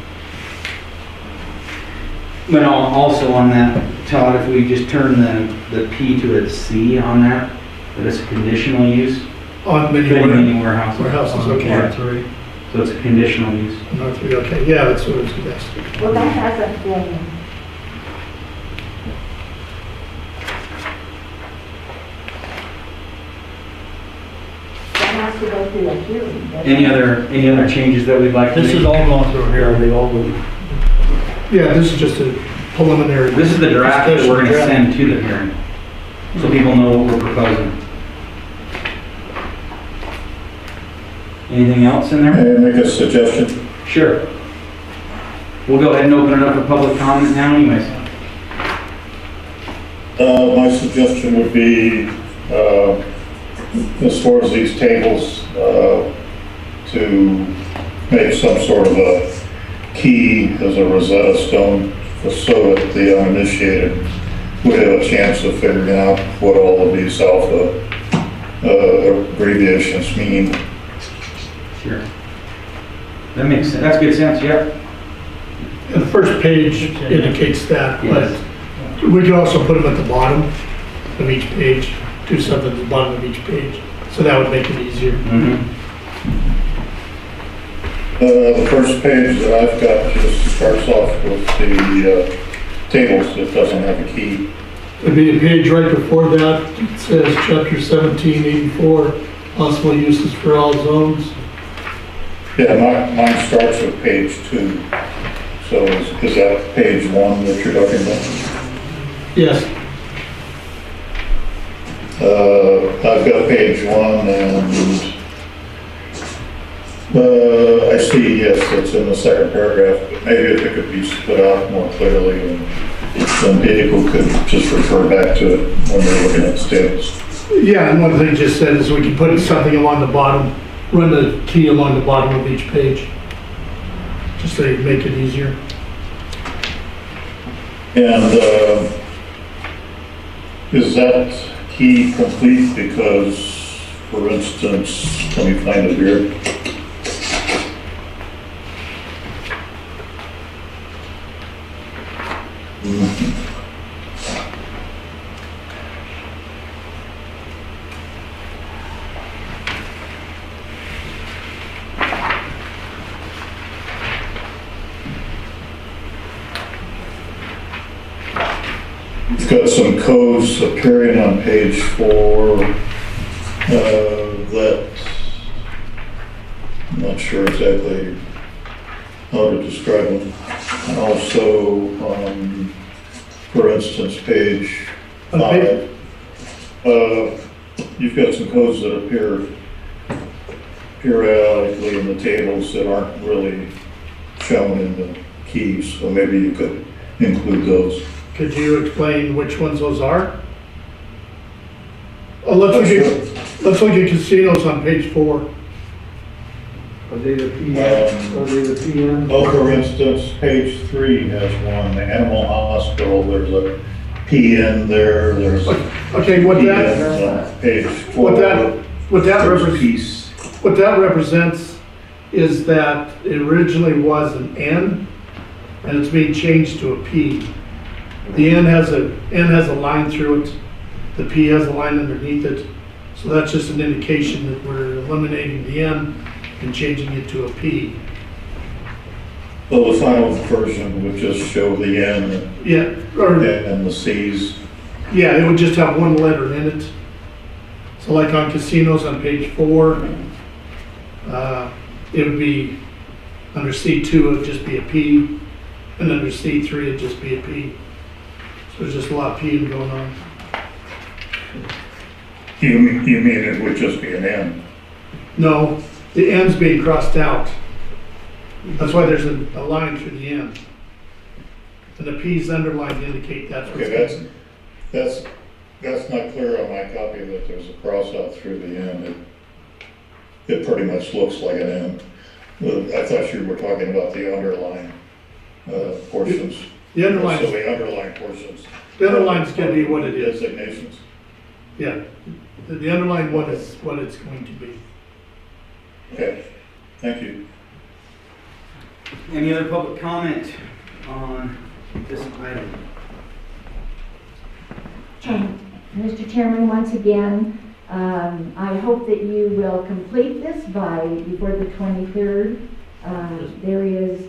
But also on that, Todd, if we just turn the P to a C on that it's a conditional use, On many mini warehouse. warehouses, okay. R3. So it's a conditional use. North three, okay, yeah, that's what it was suggested. Well, that hasn't been. That has to go through a hearing. doesn't Any it? other changes that we'd like to This make? is all going through here. They all would. Yeah, this is just a preliminary. This is the draft that we're gonna discussion send to the hearing, so people know what we're proposing. Anything else in there? May I make a suggestion? Sure. We'll go ahead and open it up for public comment now anyways. My suggestion would be, as far as these tables, to make some sort of a key as a Rosetta Stone, so that the uninitiated would have a chance of figuring out what all of these alpha abbreviations mean. Sure. That makes sense, that's good sense, yep. And the first page indicates that, but we could also put them at the bottom, of each page, do something at the bottom of each page. So that would make it easier. The first page that I've got just starts off with the tables. It doesn't have a key. There'd be a page right before that. It says chapter 1784, possible uses for all zones. Yeah, mine starts with page 2. So is that page 1 that you're talking about? Yes, I've got page 1 and I see, yes, it's in the second paragraph, but maybe if it could be split out more clearly and then people could just refer back to it when they're looking at the tables. yeah, and one thing you just said is we can put something along the bottom, run the key along the bottom of each page, just to make it easier. And is that key complete? Because, for instance, let me find it here. We've got some codes appearing on page 4 that I'm not sure exactly how to describe them. And also, for instance, page 5, you've got some codes that appear periodically in the tables that aren't really shown in the keys, so maybe you could include those. Could you explain which ones those are? Oh, let's look at casinos on page 4. Are they the PM? Are they the PM? Oh, for instance, page 3 has one, the animal hospital, there's a PN there, there's Okay, what that, PN on page 4. what that There's a represents, piece. what that represents is that it originally was an N, and it's being changed to a P. The N has a line through it, the P has a line underneath it, so that's just an indication that we're eliminating the N and changing it to a P. So the final version would just show the N Yeah, or, and the C's. yeah, it would just have one letter in it. So like on casinos on page 4, it would be, under C2, it would just be a P, and under C3, it'd just be a P. So there's just a lot of P going on. You mean it would just be an N? No, the N's being crossed out. That's why there's a line through the N. And the P's underlined to indicate that's what's Okay, that's not clear on my copy that there's a cross out through the N. It pretty much looks like an N. I thought you were talking about the underlying portions. The So underline, the underlying portions. the underline's gonna be what it is. Designations. Yeah, the underline what is what it's going to be. Okay, thank you. Any other public comment on this item? Mr. Chairman, once again, I hope that you will complete this before the 23rd. There is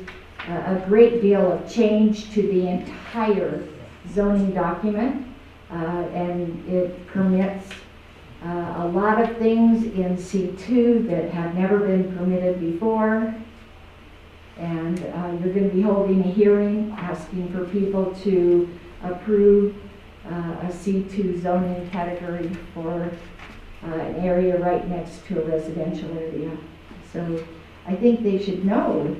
a great deal of change to the entire zoning document, and it permits a lot of things in C2 that have never been permitted before. And you're going to be holding a hearing asking for people to approve a C2 zoning category for an area right next to a residential area. So I think they should know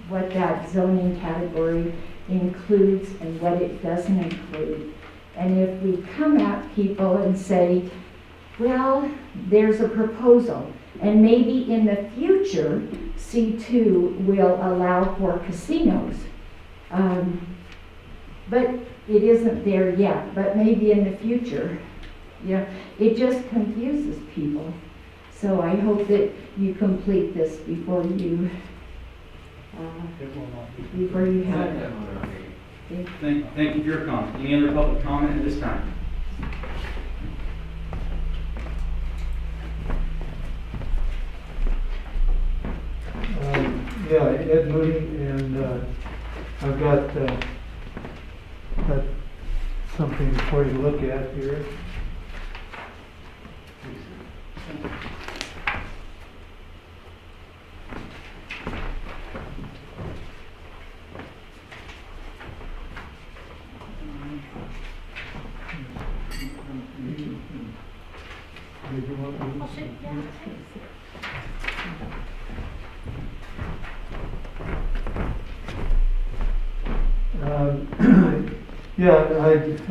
what that zoning category includes and what it doesn't include. And if we come at people and say, well, there's a proposal, and maybe in the future, C2 will allow for casinos. But it isn't there yet, but maybe in the future. Yeah, it just confuses people. So I hope that you complete this before you It will not be. have it. Thank you for your comment. Any other public comment at this time? Yeah, Ed Mooney, and I've got something for you to look at here. Did you want to- Yeah,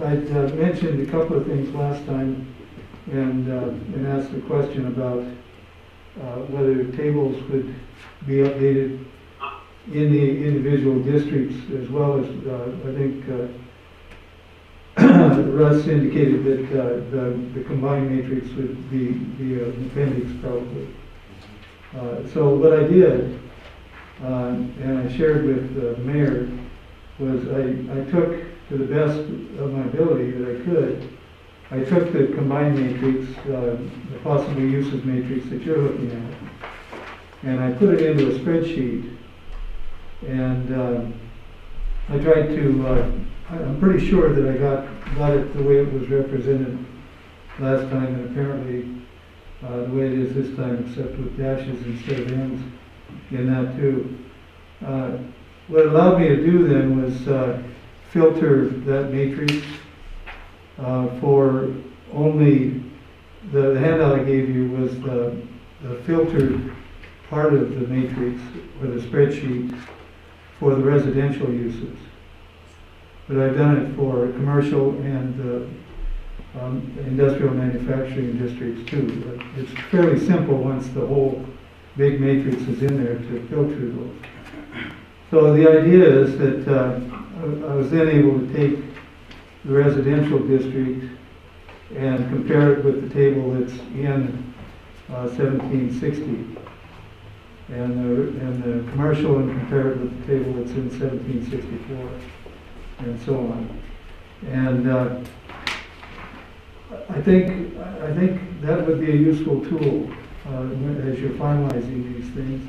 I'd mentioned a couple of things last time and asked a question about whether tables would be updated in the individual districts as well as, I think Russ indicated that the combined matrix would be an appendix probably. So what I did, and I shared with the mayor, was I took, to the best of my ability that I could, I took the combined matrix, the possible uses matrix that you're looking at, and I put it into a spreadsheet. And I tried to, I'm pretty sure that I got it the way it was represented last time, and apparently the way it is this time, except with dashes instead of ends in that too. What it allowed me to do then was filter that matrix for only, the handout I gave you was the filtered part of the matrix, or the spreadsheet, for the residential uses. But I've done it for commercial and industrial manufacturing districts too. But it's fairly simple once the whole big matrix is in there to filter those. So the idea is that I was then able to take the residential district and compare it with the table that's in 1760, and the commercial, and compare it with the table that's in 1764, and so on. And I think that would be a useful tool as you're finalizing these things.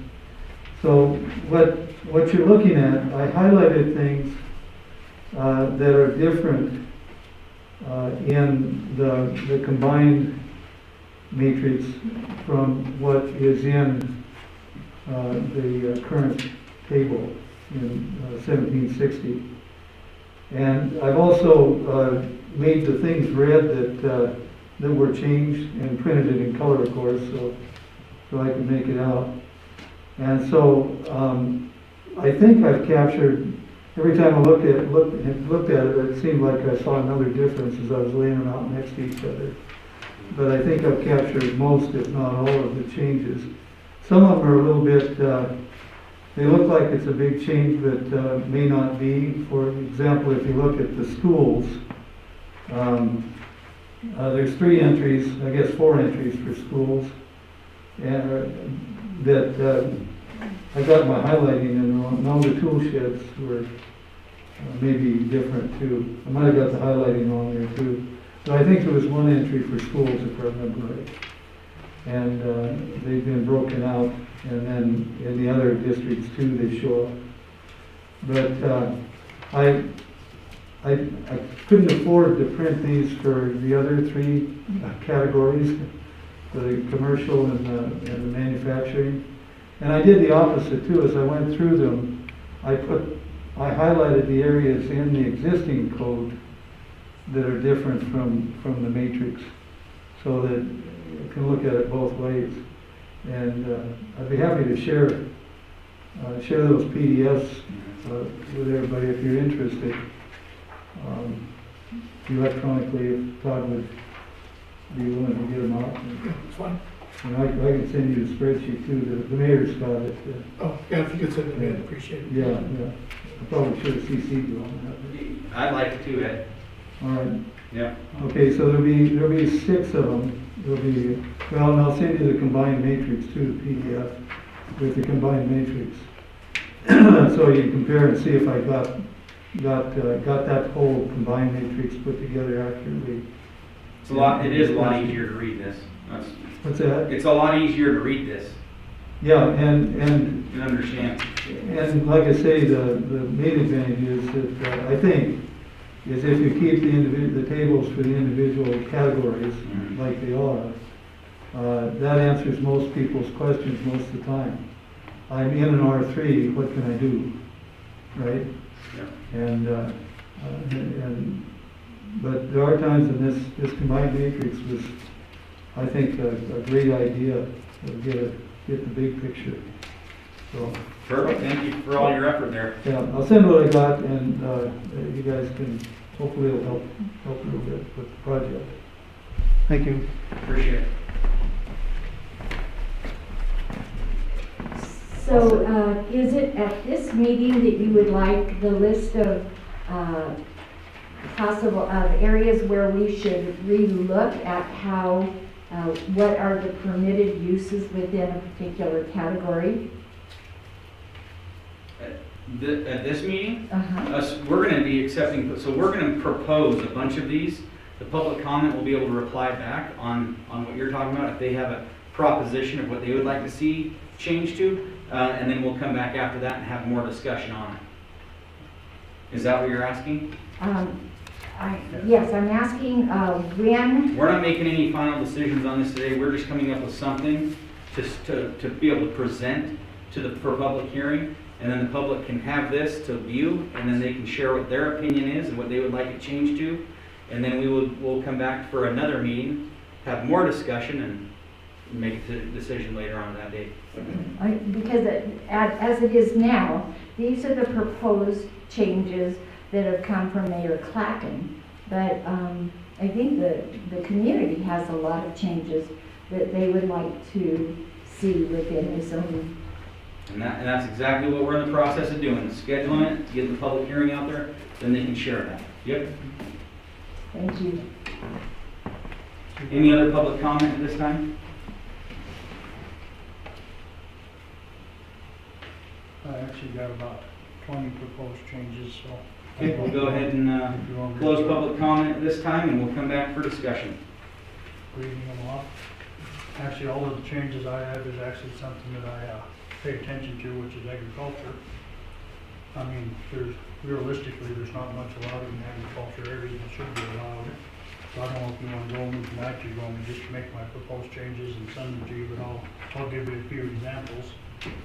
So what you're looking at, I highlighted things that are different in the combined matrix from what is in the current table in 1760. And I've also made the things red that were changed and printed it in color, of course, so I can make it out. And so I think I've captured, every time I looked at it, it seemed like I saw another difference as I was laying them out next to each other. But I think I've captured most, if not all, of the changes. Some of them are a little bit, they look like it's a big change, but may not be. For example, if you look at the schools, there's 3 entries, I guess 4 entries for schools, and that I got my highlighting in wrong. Now the tool sheds were maybe different too. I might have got the highlighting wrong there too. But I think there was 1 entry for schools, if I remember right. And they've been broken out, and then in the other districts too, they show up. But I couldn't afford to print these for the other 3 categories, the commercial and the manufacturing. And I did the opposite too. As I went through them, I highlighted the areas in the existing code that are different from the matrix, so that you can look at it both ways. And I'd be happy to share those PDFs with everybody if you're interested, electronically, if Todd would be willing to get them out. It's fine. And I can send you the spreadsheet too. The mayor's got it. Oh, yeah, if you could send it to me, I'd appreciate it. Yeah. I probably should have CC'd you on I'd like to, Ed. that. All right. Yeah. Okay, so there'll be 6 of them. And I'll send you the combined matrix too, the PDF with the combined matrix. So you can compare and see if I got got that whole combined matrix put together accurately. It is a lot easier to read this. What's that? It's a lot easier to read this Yeah, and and understand. And like I say, the main advantage is that, I think, is if you keep the tables for the individual categories Mhm. like they are, that answers most people's questions most of the time. I'm in an R3, what can I do? Right? Yeah. But there are times when this combined matrix was, I think, a great idea to get the big picture. So, Perfect. Thank you for all your effort there. yeah, I'll send what I got, and you guys can, hopefully it'll help a little bit with the project. Thank you. Appreciate it. So, is it at this meeting that you would like the list of possible areas where we should relook at how, what are the permitted uses within a particular category? At this meeting, Uh-huh. we're going to be accepting, so we're going to propose a bunch of these. The public comment will be able to reply back on what you're talking about, if they have a proposition of what they would like to see changed to, and then we'll come back after that and have more discussion on it. Is that what you're asking? Yes, I'm asking when, We're not making any final decisions on this today. We're just coming up with something to be able to present for public hearing. And then the public can have this to view, and then they can share what their opinion is and what they would like it changed to. And then we'll come back for another meeting, have more discussion, and make a decision later on that day. because as it is now, these are the proposed changes that have come from Mayor Clacken. But I think the community has a lot of changes that they would like to see within the zoning. And that's exactly what we're in the process of doing, scheduling it, getting the public hearing out there, then they can share that. Yep. Thank you. Any other public comment at this time? I actually got about 20 proposed changes, so. Okay, we'll go ahead and If you want me to close start public comment at this time, and we'll come back for discussion. reading them off. Actually, all of the changes I have is actually something that I pay attention to, which is agriculture. I mean, realistically, there's not much allowed in agriculture areas that should be allowed. So I don't know if you want to go over tonight, you want me just to make my proposed changes and send them to you, but I'll give you a few examples.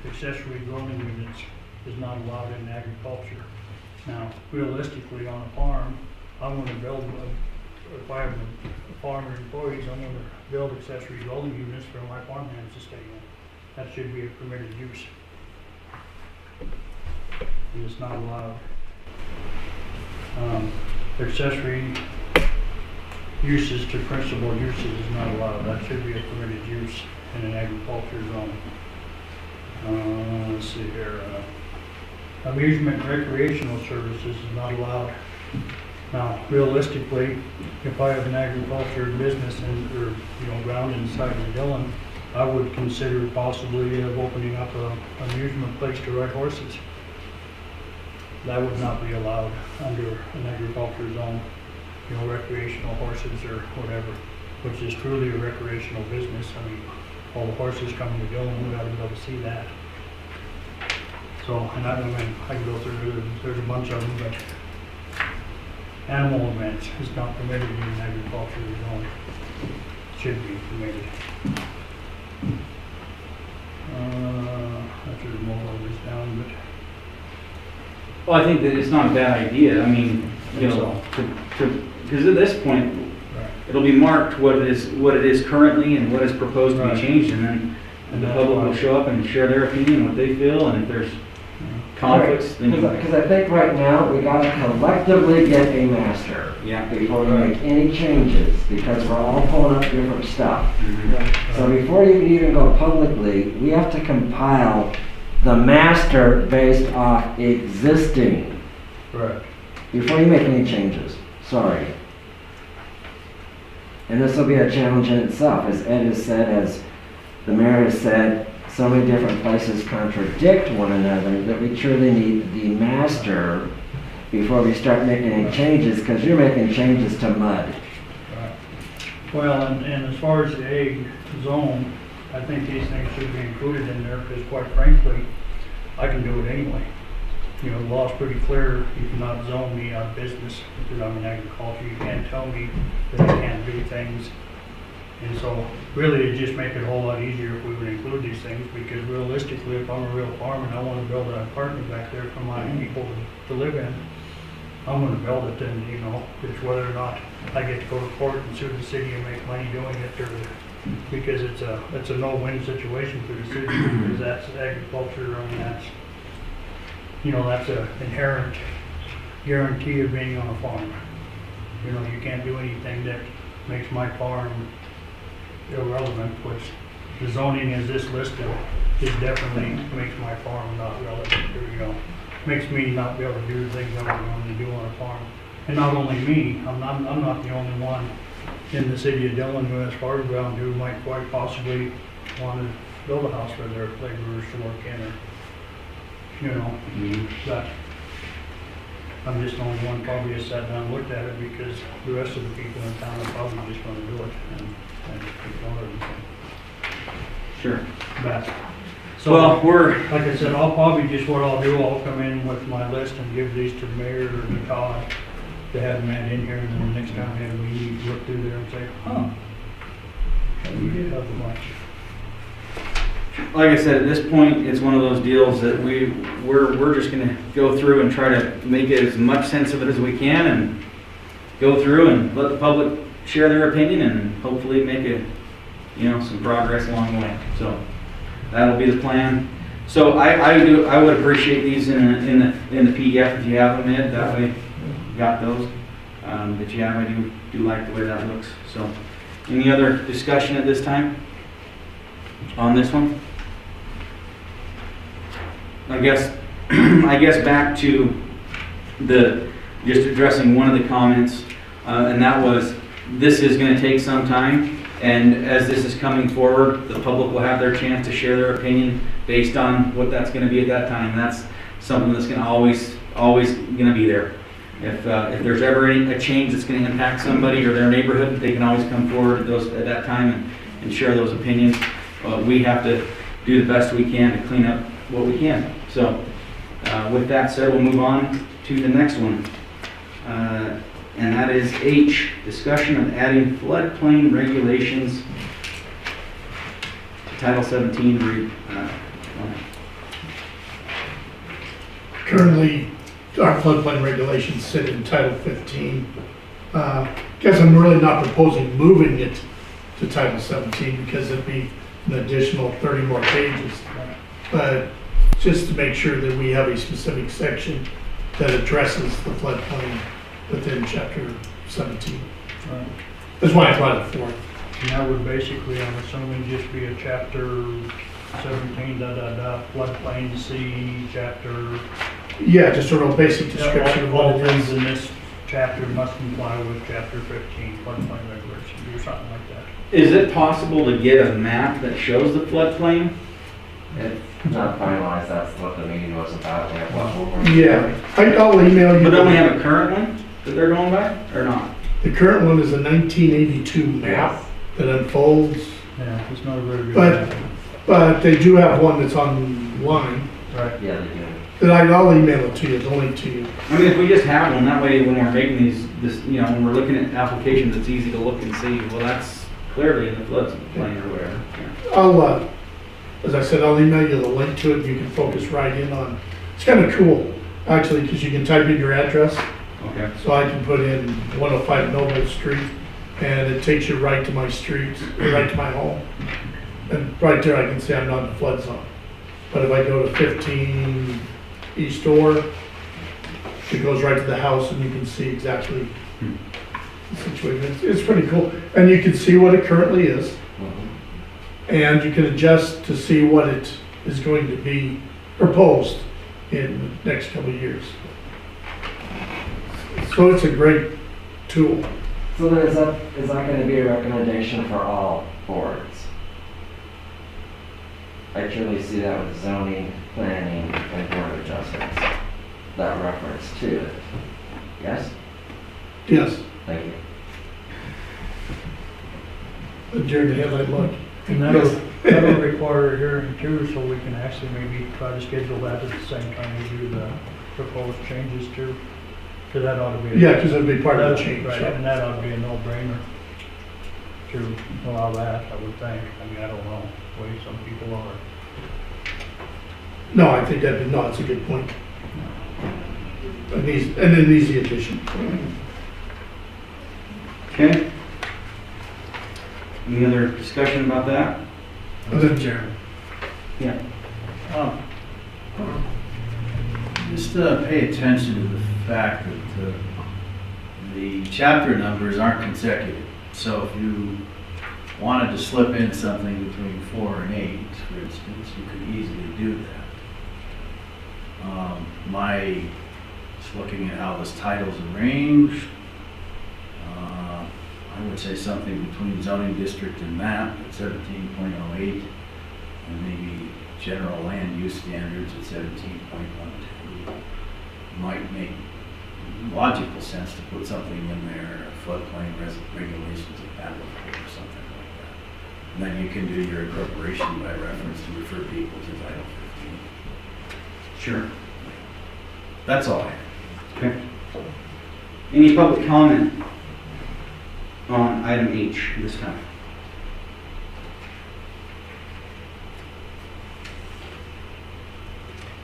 Accessory dwelling units is not allowed in agriculture. Now, realistically, on a farm, I'm going to build, if I have a farmer employees, I'm going to build accessory dwelling units for my farmhands to stay in. That should be a permitted use. And it's not allowed. Accessory uses to principal uses is not allowed. That should be a permitted use in an agriculture zone. Let's see here. Amusement and recreational services is not allowed. Now, realistically, if I have an agriculture business or ground inside of Dillon, I would consider possibly opening up an amusement place to ride horses. That would not be allowed under an agriculture zone, recreational horses or whatever, which is truly a recreational business. I mean, all the horses coming to Dillon, we gotta be able to see that. So, and I can go through, there's a bunch of them, but animal events is not permitted in an agriculture zone. Should be permitted. I should have moved all this down, but. Well, I think that it's not a bad idea. I mean, because at this point, Right. it'll be marked what it is currently and what is proposed to Right. be changed, and then the public will show up and share their opinion, what they feel, and if there's conflicts, then Because I think right now, we gotta collectively get a master yeah. before we make any changes, because we're all pulling up different stuff. Mhm. So before you can even go publicly, we have to compile the master based off existing, Right. before you make any changes. Sorry. And this will be a challenge in itself, as Ed has said, as the mayor has said, so many different places contradict one another that we truly need the master before we start making any changes, because you're making changes to mud. Well, and as far as the ag zone, I think these things should be included in there, because quite frankly, I can do it anyway. You know, the law's pretty clear, you cannot zone me out of business because I'm in agriculture. You can't tell me that I can't do things. And so, really, it'd just make it a whole lot easier if we would include these things, because realistically, if I'm a real farmer and I want to build an apartment back there for my people to live in, I'm gonna build it, and, you know, it's whether or not I get to go to court and sue the city and make money doing it, or, because it's a no-win situation for the city, because that's agriculture, and that's, you know, that's a inherent guarantee of being on a farm. You know, you can't do anything that makes my farm irrelevant, which the zoning is this listed, is definitely makes my farm not relevant, or, you know, makes me not be able to do the things I would normally do on a farm. And not only me, I'm not the only one in the city of Dillon who has farm ground who might quite possibly want to build a house for their laborers to work in, or, you know, but I'm just the only one probably has sat down and looked at it, because the rest of the people in town are probably just going to do it and ignore everything. Sure. But, so, Well, we're, like I said, I'll probably just, what I'll do, I'll come in with my list and give these to the mayor or to Todd to have them add in here, and then the next time we have a meeting, look through there and say, huh, we did have a bunch. like I said, at this point, it's one of those deals that we're just gonna go through and try to make as much sense of it as we can, and go through and let the public share their opinion, and hopefully make some progress along the way. So that'll be the plan. So I would appreciate these in the PDF if you have them, Ed, that way you got those that you have. I do like the way that looks. So any other discussion at this time on this one? I guess back to just addressing one of the comments, and that was, this is going to take some time, and as this is coming forward, the public will have their chance to share their opinion based on what that's going to be at that time. And that's something that's going to always going to be there. If there's ever a change that's going to impact somebody or their neighborhood, they can always come forward at that time and share those opinions. We have to do the best we can to clean up what we can. So with that said, we'll move on to the next one. And that is H, discussion of adding floodplain regulations to Title 17. Currently, our floodplain regulations sit in Title 15. Guess I'm really not proposing moving it to Title 17, because it'd be an additional 30 more pages. But just to make sure that we have a specific section that addresses the floodplain within Chapter 17. Right. That's why I brought it forth. And that would basically, I'm assuming, just be a Chapter 17, floodplain C, chapter. Yeah, just a real basic description of All what it things is. in this chapter must comply with Chapter 15, floodplain regulations, or something like that. Is it possible to get a map that shows the floodplain? It's not finalized, that's what the meeting was about, and what we're. Yeah, I'll email you. But don't we have a current one that they're going by, or not? The current one is a 1982 map that unfolds, Yeah, it's not a very good But- map. but they do have one that's online Right. Yeah, they do. that I'll email it to you, the link to you. I mean, if we just have one, that way when we're making when we're looking at applications, it's easy to look and see, well, that's clearly in the floodplain or whatever. Yeah. I'll, as I said, I'll email you the link to it, and you can focus right in on, it's kind of cool, actually, because you can type in your address, Okay. so I can put in 105 Noble Street, and it takes you right to my street, right to my home. And right there, I can say I'm not in the flood zone. But if I go to 15 East Door, it goes right to the house, and you can see exactly the situation. It's pretty cool. And you can see what it currently is, and you can adjust to see what it is going to be proposed in the next couple of years. So it's a great tool. So then is that gonna be a recommendation for all boards? I truly see that with zoning, planning, and board of adjustments. that reference to it. Yes? Yes, Thank you. during the headlight look. And that'll require a hearing too, so we can actually maybe try to schedule that at the same time we do the proposed changes too. Cause that ought to be. Yeah, because it'd be part of the change. Right, and that ought to be a no-brainer to allow that, I would think. I mean, I don't know, the way some people are. No, I think that'd be, no, that's a good point. And an easy addition. Okay. Any other discussion about that? Other Chairman. Yeah. Just pay attention to the fact that the chapter numbers aren't consecutive. So if you wanted to slip in something between 4 and 8, for instance, you could easily do that. Just looking at how this title's arranged, I would say something between zoning district and map at 17.08, and maybe general land use standards at 17.12. Might make logical sense to put something in there, floodplain regulations of applicable or something like that. And then you can do your incorporation by reference to refer people to Title 15. Sure. That's all I have. Okay. Any public comment on item H this time?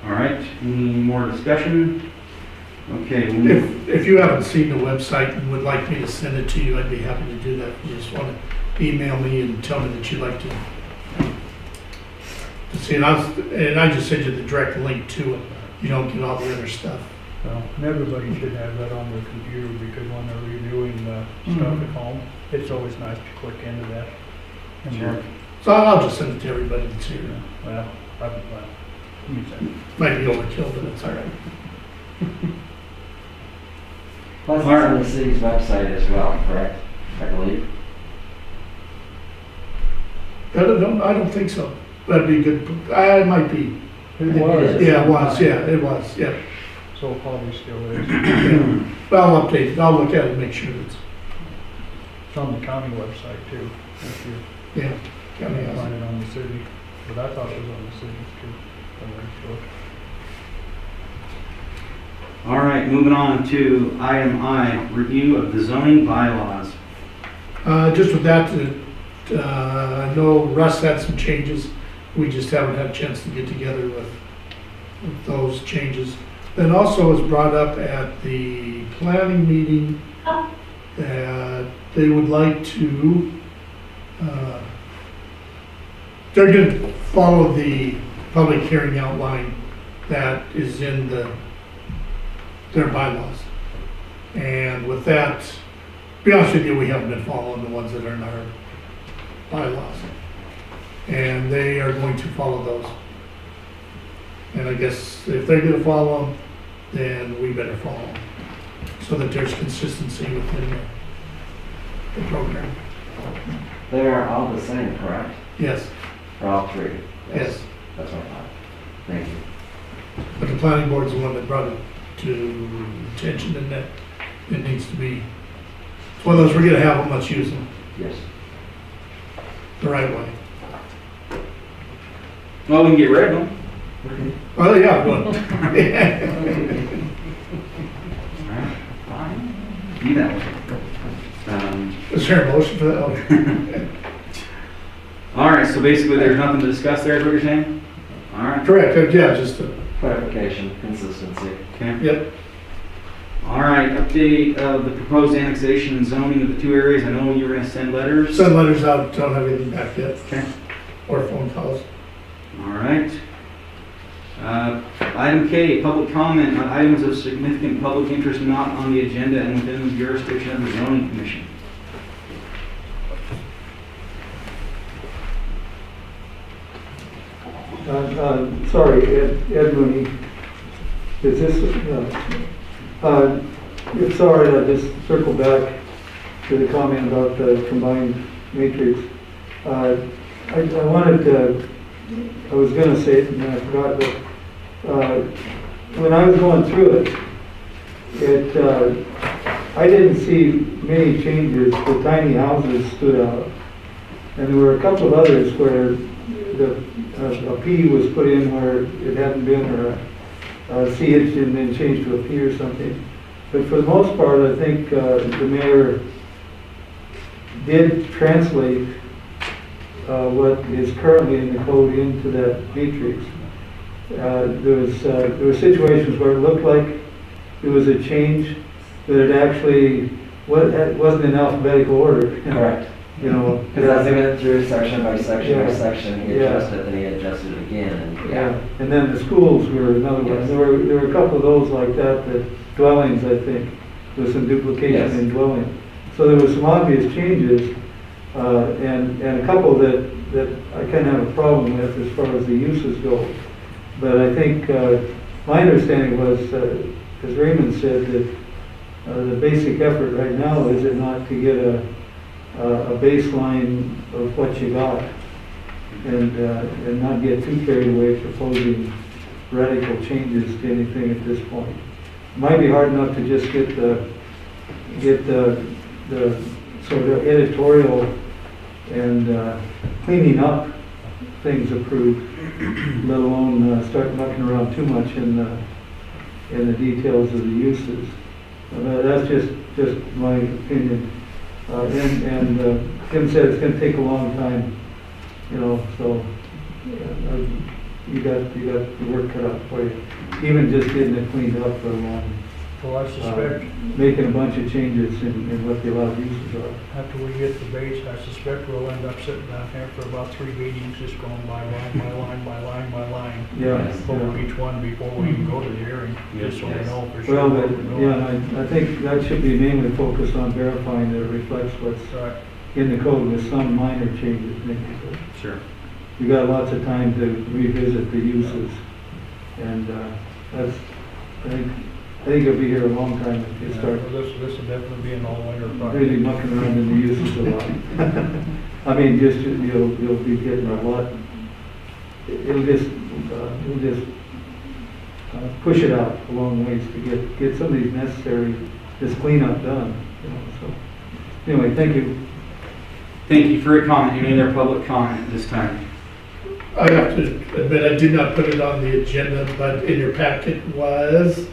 All right, any more discussion? Okay, we'll move. If you haven't seen the website and would like me to send it to you, I'd be happy to do that. If you just want to email me and tell me that you'd like to see. And I just send you the direct link to it. You don't get all the other stuff. Well, and everybody should have that on their computer because when they're reviewing the stuff at home, it's always nice to click into that. And Sure. look. So I'll just send it to everybody that's here. Well, you said. Might be overkill, but it's all right. Plus, it's on the city's website as well, correct? I believe. I don't think so. That'd be good. It might be. It was. Yeah, it was. Yeah, it was. Yeah. So it probably still is. But I'll update it. I'll look at it and make sure it's, It's on the county website too. If you yeah. County has find it. it on the city, but I thought it was on the city's too. Somewhere, so. All right, moving on to item I, review of the zoning bylaws. Just with that, I know Russ had some changes. We just haven't had a chance to get together with those changes. Then also was brought up at the planning meeting that they would like to, they're going to follow the public hearing outline that is in their bylaws. And with that, to be honest with you, we haven't been following the ones that are in our bylaws. And they are going to follow those. And I guess if they're gonna follow them, then we better follow them, so that there's consistency within the program. They are all the same, correct? Yes, For all three? yes. That's what I thought. Thank you. But the planning board's the one that brought it to attention, and that it needs to be, it's one of those, we're gonna have them, let's use them Yes. the right way. Well, we can get rid of them. Oh, yeah, well, All right, fine. Do that one. is there a motion for that? Okay. All right, so basically there's nothing to discuss there, is what you're saying? All right, Correct, yeah, just, Clarification, consistency. okay. yep. All right, update of the proposed annexation and zoning of the two areas. I know you were gonna send letters. Send letters out, don't have anything back yet, Okay, or phone calls. all right. Item K, public comment on items of significant public interest not on the agenda and within the jurisdiction of the zoning commission. Sorry, Ed Mooney. Is this, sorry, I just circle back to the comment about the combined matrix. I wanted to, I was gonna say it and then I forgot, but when I was going through it, I didn't see many changes. The tiny houses stood out. And there were a couple of others where a P was put in where it hadn't been, or a CH and then changed to a P or something. But for the most part, I think the mayor did translate what is currently in the code into that matrix. There were situations where it looked like it was a change, but it actually wasn't in alphabetical order. Correct. You know, Because as they went through section by section by Yeah. section, he Yeah. adjusted, then he adjusted again, and yeah. And then the schools were another one. Yes. There were a couple of those like that, that dwellings, I think, there was some duplication Yes. in dwelling. So there was some obvious changes, and a couple that I kind of have a problem with as far as the uses go. But I think, my understanding was, as Raymond said, that the basic effort right now is it not to get a baseline of what you got, and not get too carried away proposing radical changes to anything at this point. It might be hard enough to just get the sort of editorial and cleaning up things approved, let alone start mucking around too much in the details of the uses. That's just my opinion. Tim said it's gonna take a long time, you know, so you got the work cut out for you. Even just getting it cleaned up for a long, Well, I suspect making a bunch of changes in what the allowed uses are. after we get the base, I suspect we'll end up sitting down here for about 3 meetings, just going by line, by line, by line, by line. Yeah. Over each one before we even go to the hearing, just so we Yes. know for sure. Well, what but, we're doing. yeah, and I think that should be mainly focused on verifying that it reflects what's Right. in the code with some minor changes maybe. But Sure. you got lots of time to revisit the uses, and that's, I think you'll be here a long time if you Yeah, start well, this will definitely be an all-winter really project. mucking around in the uses a lot. I mean, just, you'll be getting a lot, it'll just push it out a long ways to get some of these necessary, this cleanup done, you know, so. Anyway, thank you. Thank you for your comment. Any other public comment at this time? I have to admit, I did not put it on the agenda, but in your packet was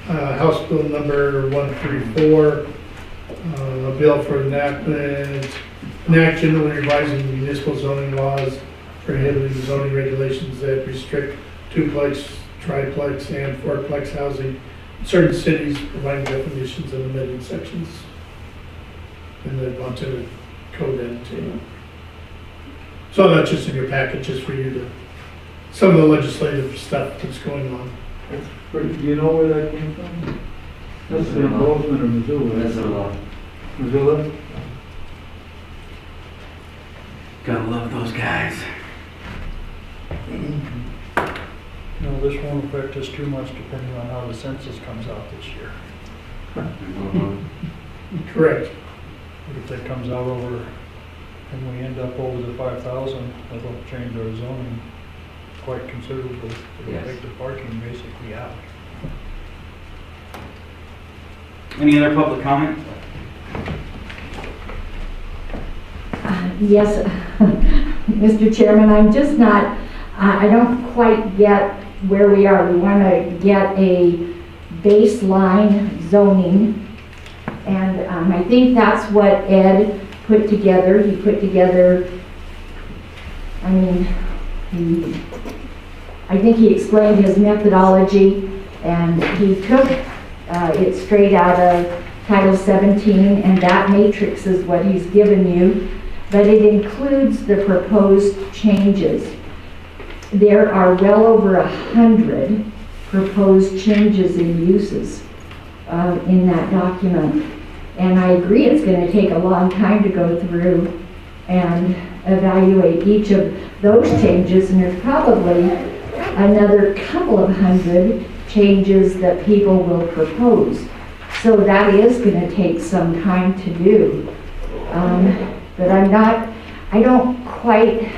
House Bill number 134, a bill for enact generally revising municipal zoning laws, prohibiting zoning regulations that restrict duplex, triplex, and fourplex housing in certain cities, providing definitions and amending sections in the Montana Code annotated. So that's just in your packet, just for you to, some of the legislative stuff that's going on. Do you know where that came from? That's in Bozeman or Missoula? Missoula. Missoula? Gotta love those guys. You know, this won't affect us too much depending on how the census comes out this year. Mhm. Correct. If that comes out over, and we end up over the 5,000, that'll change our zoning quite considerably. It'll Yes. take the parking basically out. Any other public comment? Yes, Mr. Chairman, I'm just not, I don't quite get where we are. We want to get a baseline zoning, and I think that's what Ed put together. He put together, I mean, I think he explained his methodology, and he took it straight out of Title 17, and that matrix is what he's given you, but it includes the proposed changes. There are well over 100 proposed changes in uses in that document. And I agree it's going to take a long time to go through and evaluate each of those changes, and there's probably another couple of hundred changes that people will propose. So that is going to take some time to do. But I don't quite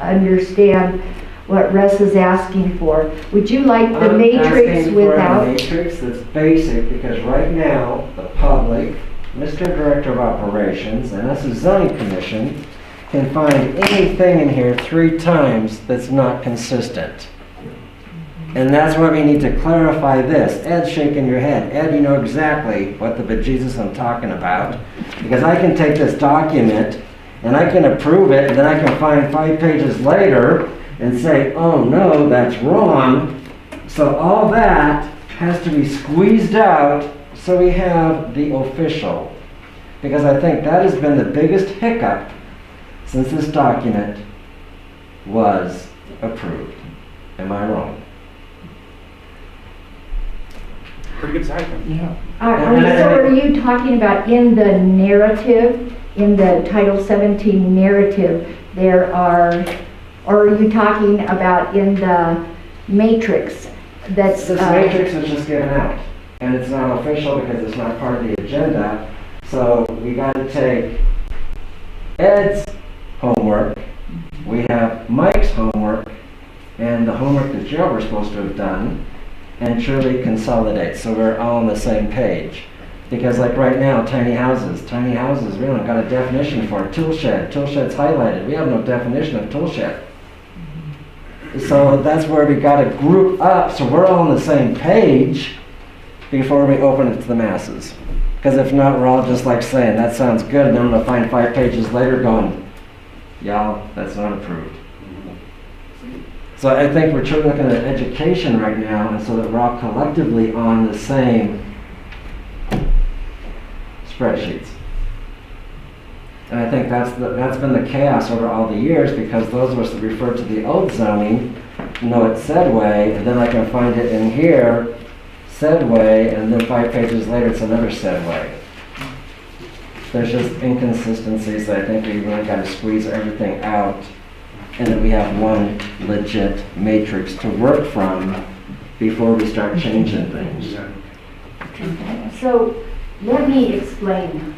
understand what Russ is asking for. Would you like the I'm matrix asking for a without? matrix that's basic, because right now, the public, Mr. Director of Operations, and us as zoning commission, can find anything in here 3 times that's not consistent. And that's why we need to clarify this. Ed's shaking your head. Ed, you know exactly what the bejesus I'm talking about. Because I can take this document and I can approve it, and then I can find 5 pages later and say, oh no, that's wrong. So all that has to be squeezed out so we have the official. Because I think that has been the biggest hiccup since this document was approved. Am I wrong? Pretty good side. Are you talking about in the narrative, in the Title 17 narrative, there are, or are you talking about in the matrix that's... This matrix was just given out, and it's not official because it's not part of the agenda. So we got to take Ed's homework, we have Mike's homework, and the homework that Joe were supposed to have done, and truly consolidate so we're all on the same page. Because like right now, tiny houses, we don't got a definition for it. Tool shed's highlighted, we have no definition of tool shed. So that's where we got to group up so we're all on the same page before we open it to the masses. Because if not, we're all just like saying, that sounds good, and then I'm going to find 5 pages later going, y'all, that's not approved. So I think we're truly looking at education right now, and so that we're all collectively on the same spreadsheets. And I think that's been the chaos over all the years, because those of us that refer to the old zoning know it said way, and then I can find it in here, said way, and then 5 pages later it's another said way. There's just inconsistencies that I think we really got to squeeze everything out, and that we have one legit matrix to work from before we start changing things. So let me explain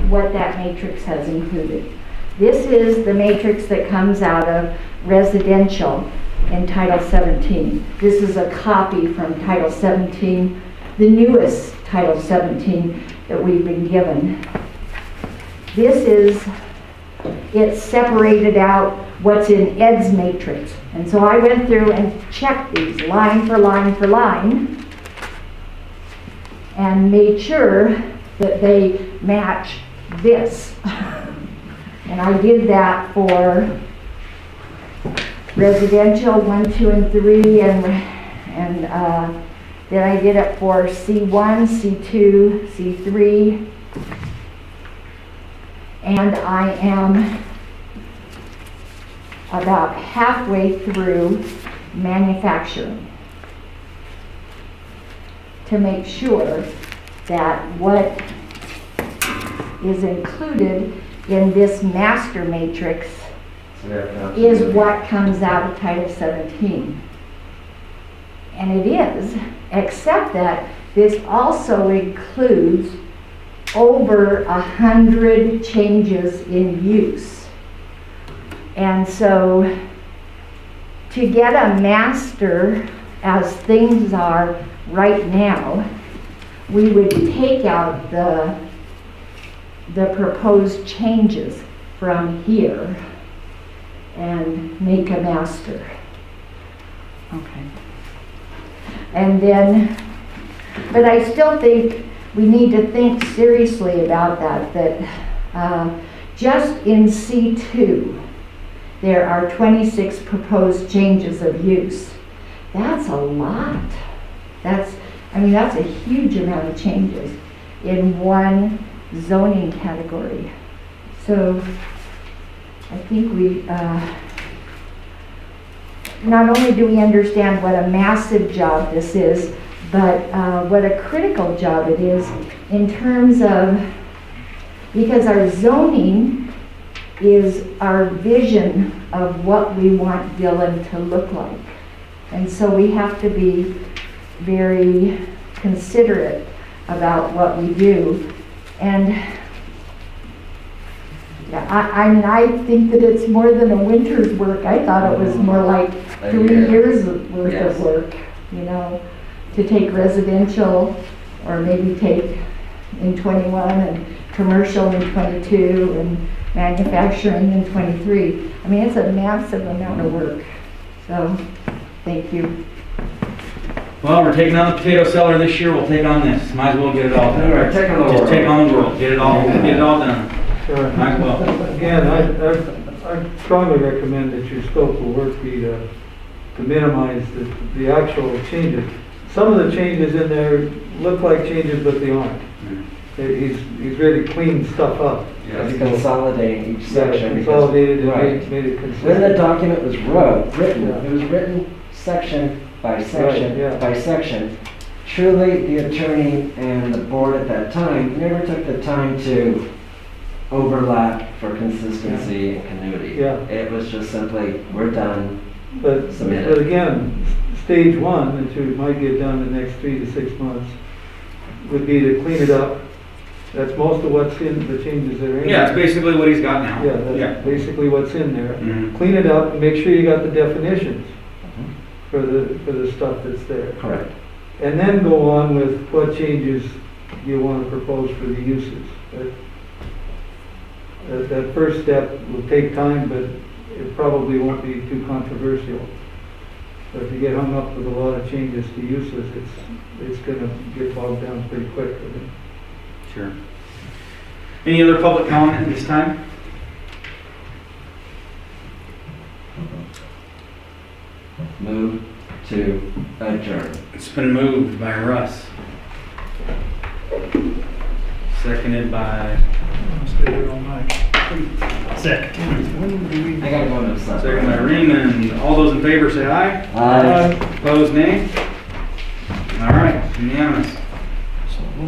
what that matrix has included. This is the matrix that comes out of residential in Title 17. This is a copy from Title 17, the newest Title 17 that we've been given. It's separated out what's in Ed's matrix. And so I went through and checked these line for line for line and made sure that they match this. And I did that for residential 1, 2, and 3, and then I did it for C1, C2, C3, and I am about halfway through manufacturing to make sure that what is included in this master matrix is what comes out of Title 17. And it is, except that this also includes over 100 changes in use. And so to get a master as things are right now, we would take out the proposed changes from here and make a master. Okay. And then, but I still think we need to think seriously about that just in C2, there are 26 proposed changes of use. That's a lot. That's a huge amount of changes in one zoning category. So I think we, not only do we understand what a massive job this is, but what a critical job it is in terms of, because our zoning is our vision of what we want Dillon to look like. And so we have to be very considerate about what we do. And Yeah, I mean, I think that it's more than a winter's work. I thought it was more like A 3 year. years worth Yes. of work, you know, to take residential or maybe take in 21 and commercial in 22 and manufacturing in 23. I mean, it's a massive amount of work. So, thank you. Well, we're taking on the potato cellar this year, we'll take on this, might as well get it all done. We're taking on the Just world. take on the world, get it all done, Sure. might as well. Again, I strongly recommend that your scope of work be to minimize the actual changes. Some of the changes in there look like changes, but they aren't. He's really cleaned stuff up. It's consolidating each section. because- Consolidated and Right. made it When the consistent. document was written, Yeah. it was written section by section Right, yeah. by section. Truly, the attorney and the board at that time never took the time to overlap for consistency and continuity. Yeah. It was just simply, we're done. But Submit it. again, stage one, which we might get done in the next 3 to 6 months, would be to clean it up. That's most of what's in, the changes that are in. Yeah, it's there. basically what he's got now. Yeah, that's basically what's in there. Mhm. Clean it up and make sure you got the definitions for the stuff that's there. Correct. And then go on with what changes you want to propose for the uses. That first step will take time, but it probably won't be too controversial. But if you get hung up with a lot of changes to uses, it's gonna get bogged down pretty quick. I think. Sure. Any other public comment at this time? Move to adjourn. It's been moved by Russ. Seconded by, Stay there all night. I gotta go to supper. seconded by Raymond. All those in favor say aye. Aye. Opposed, nay? All right, unanimous.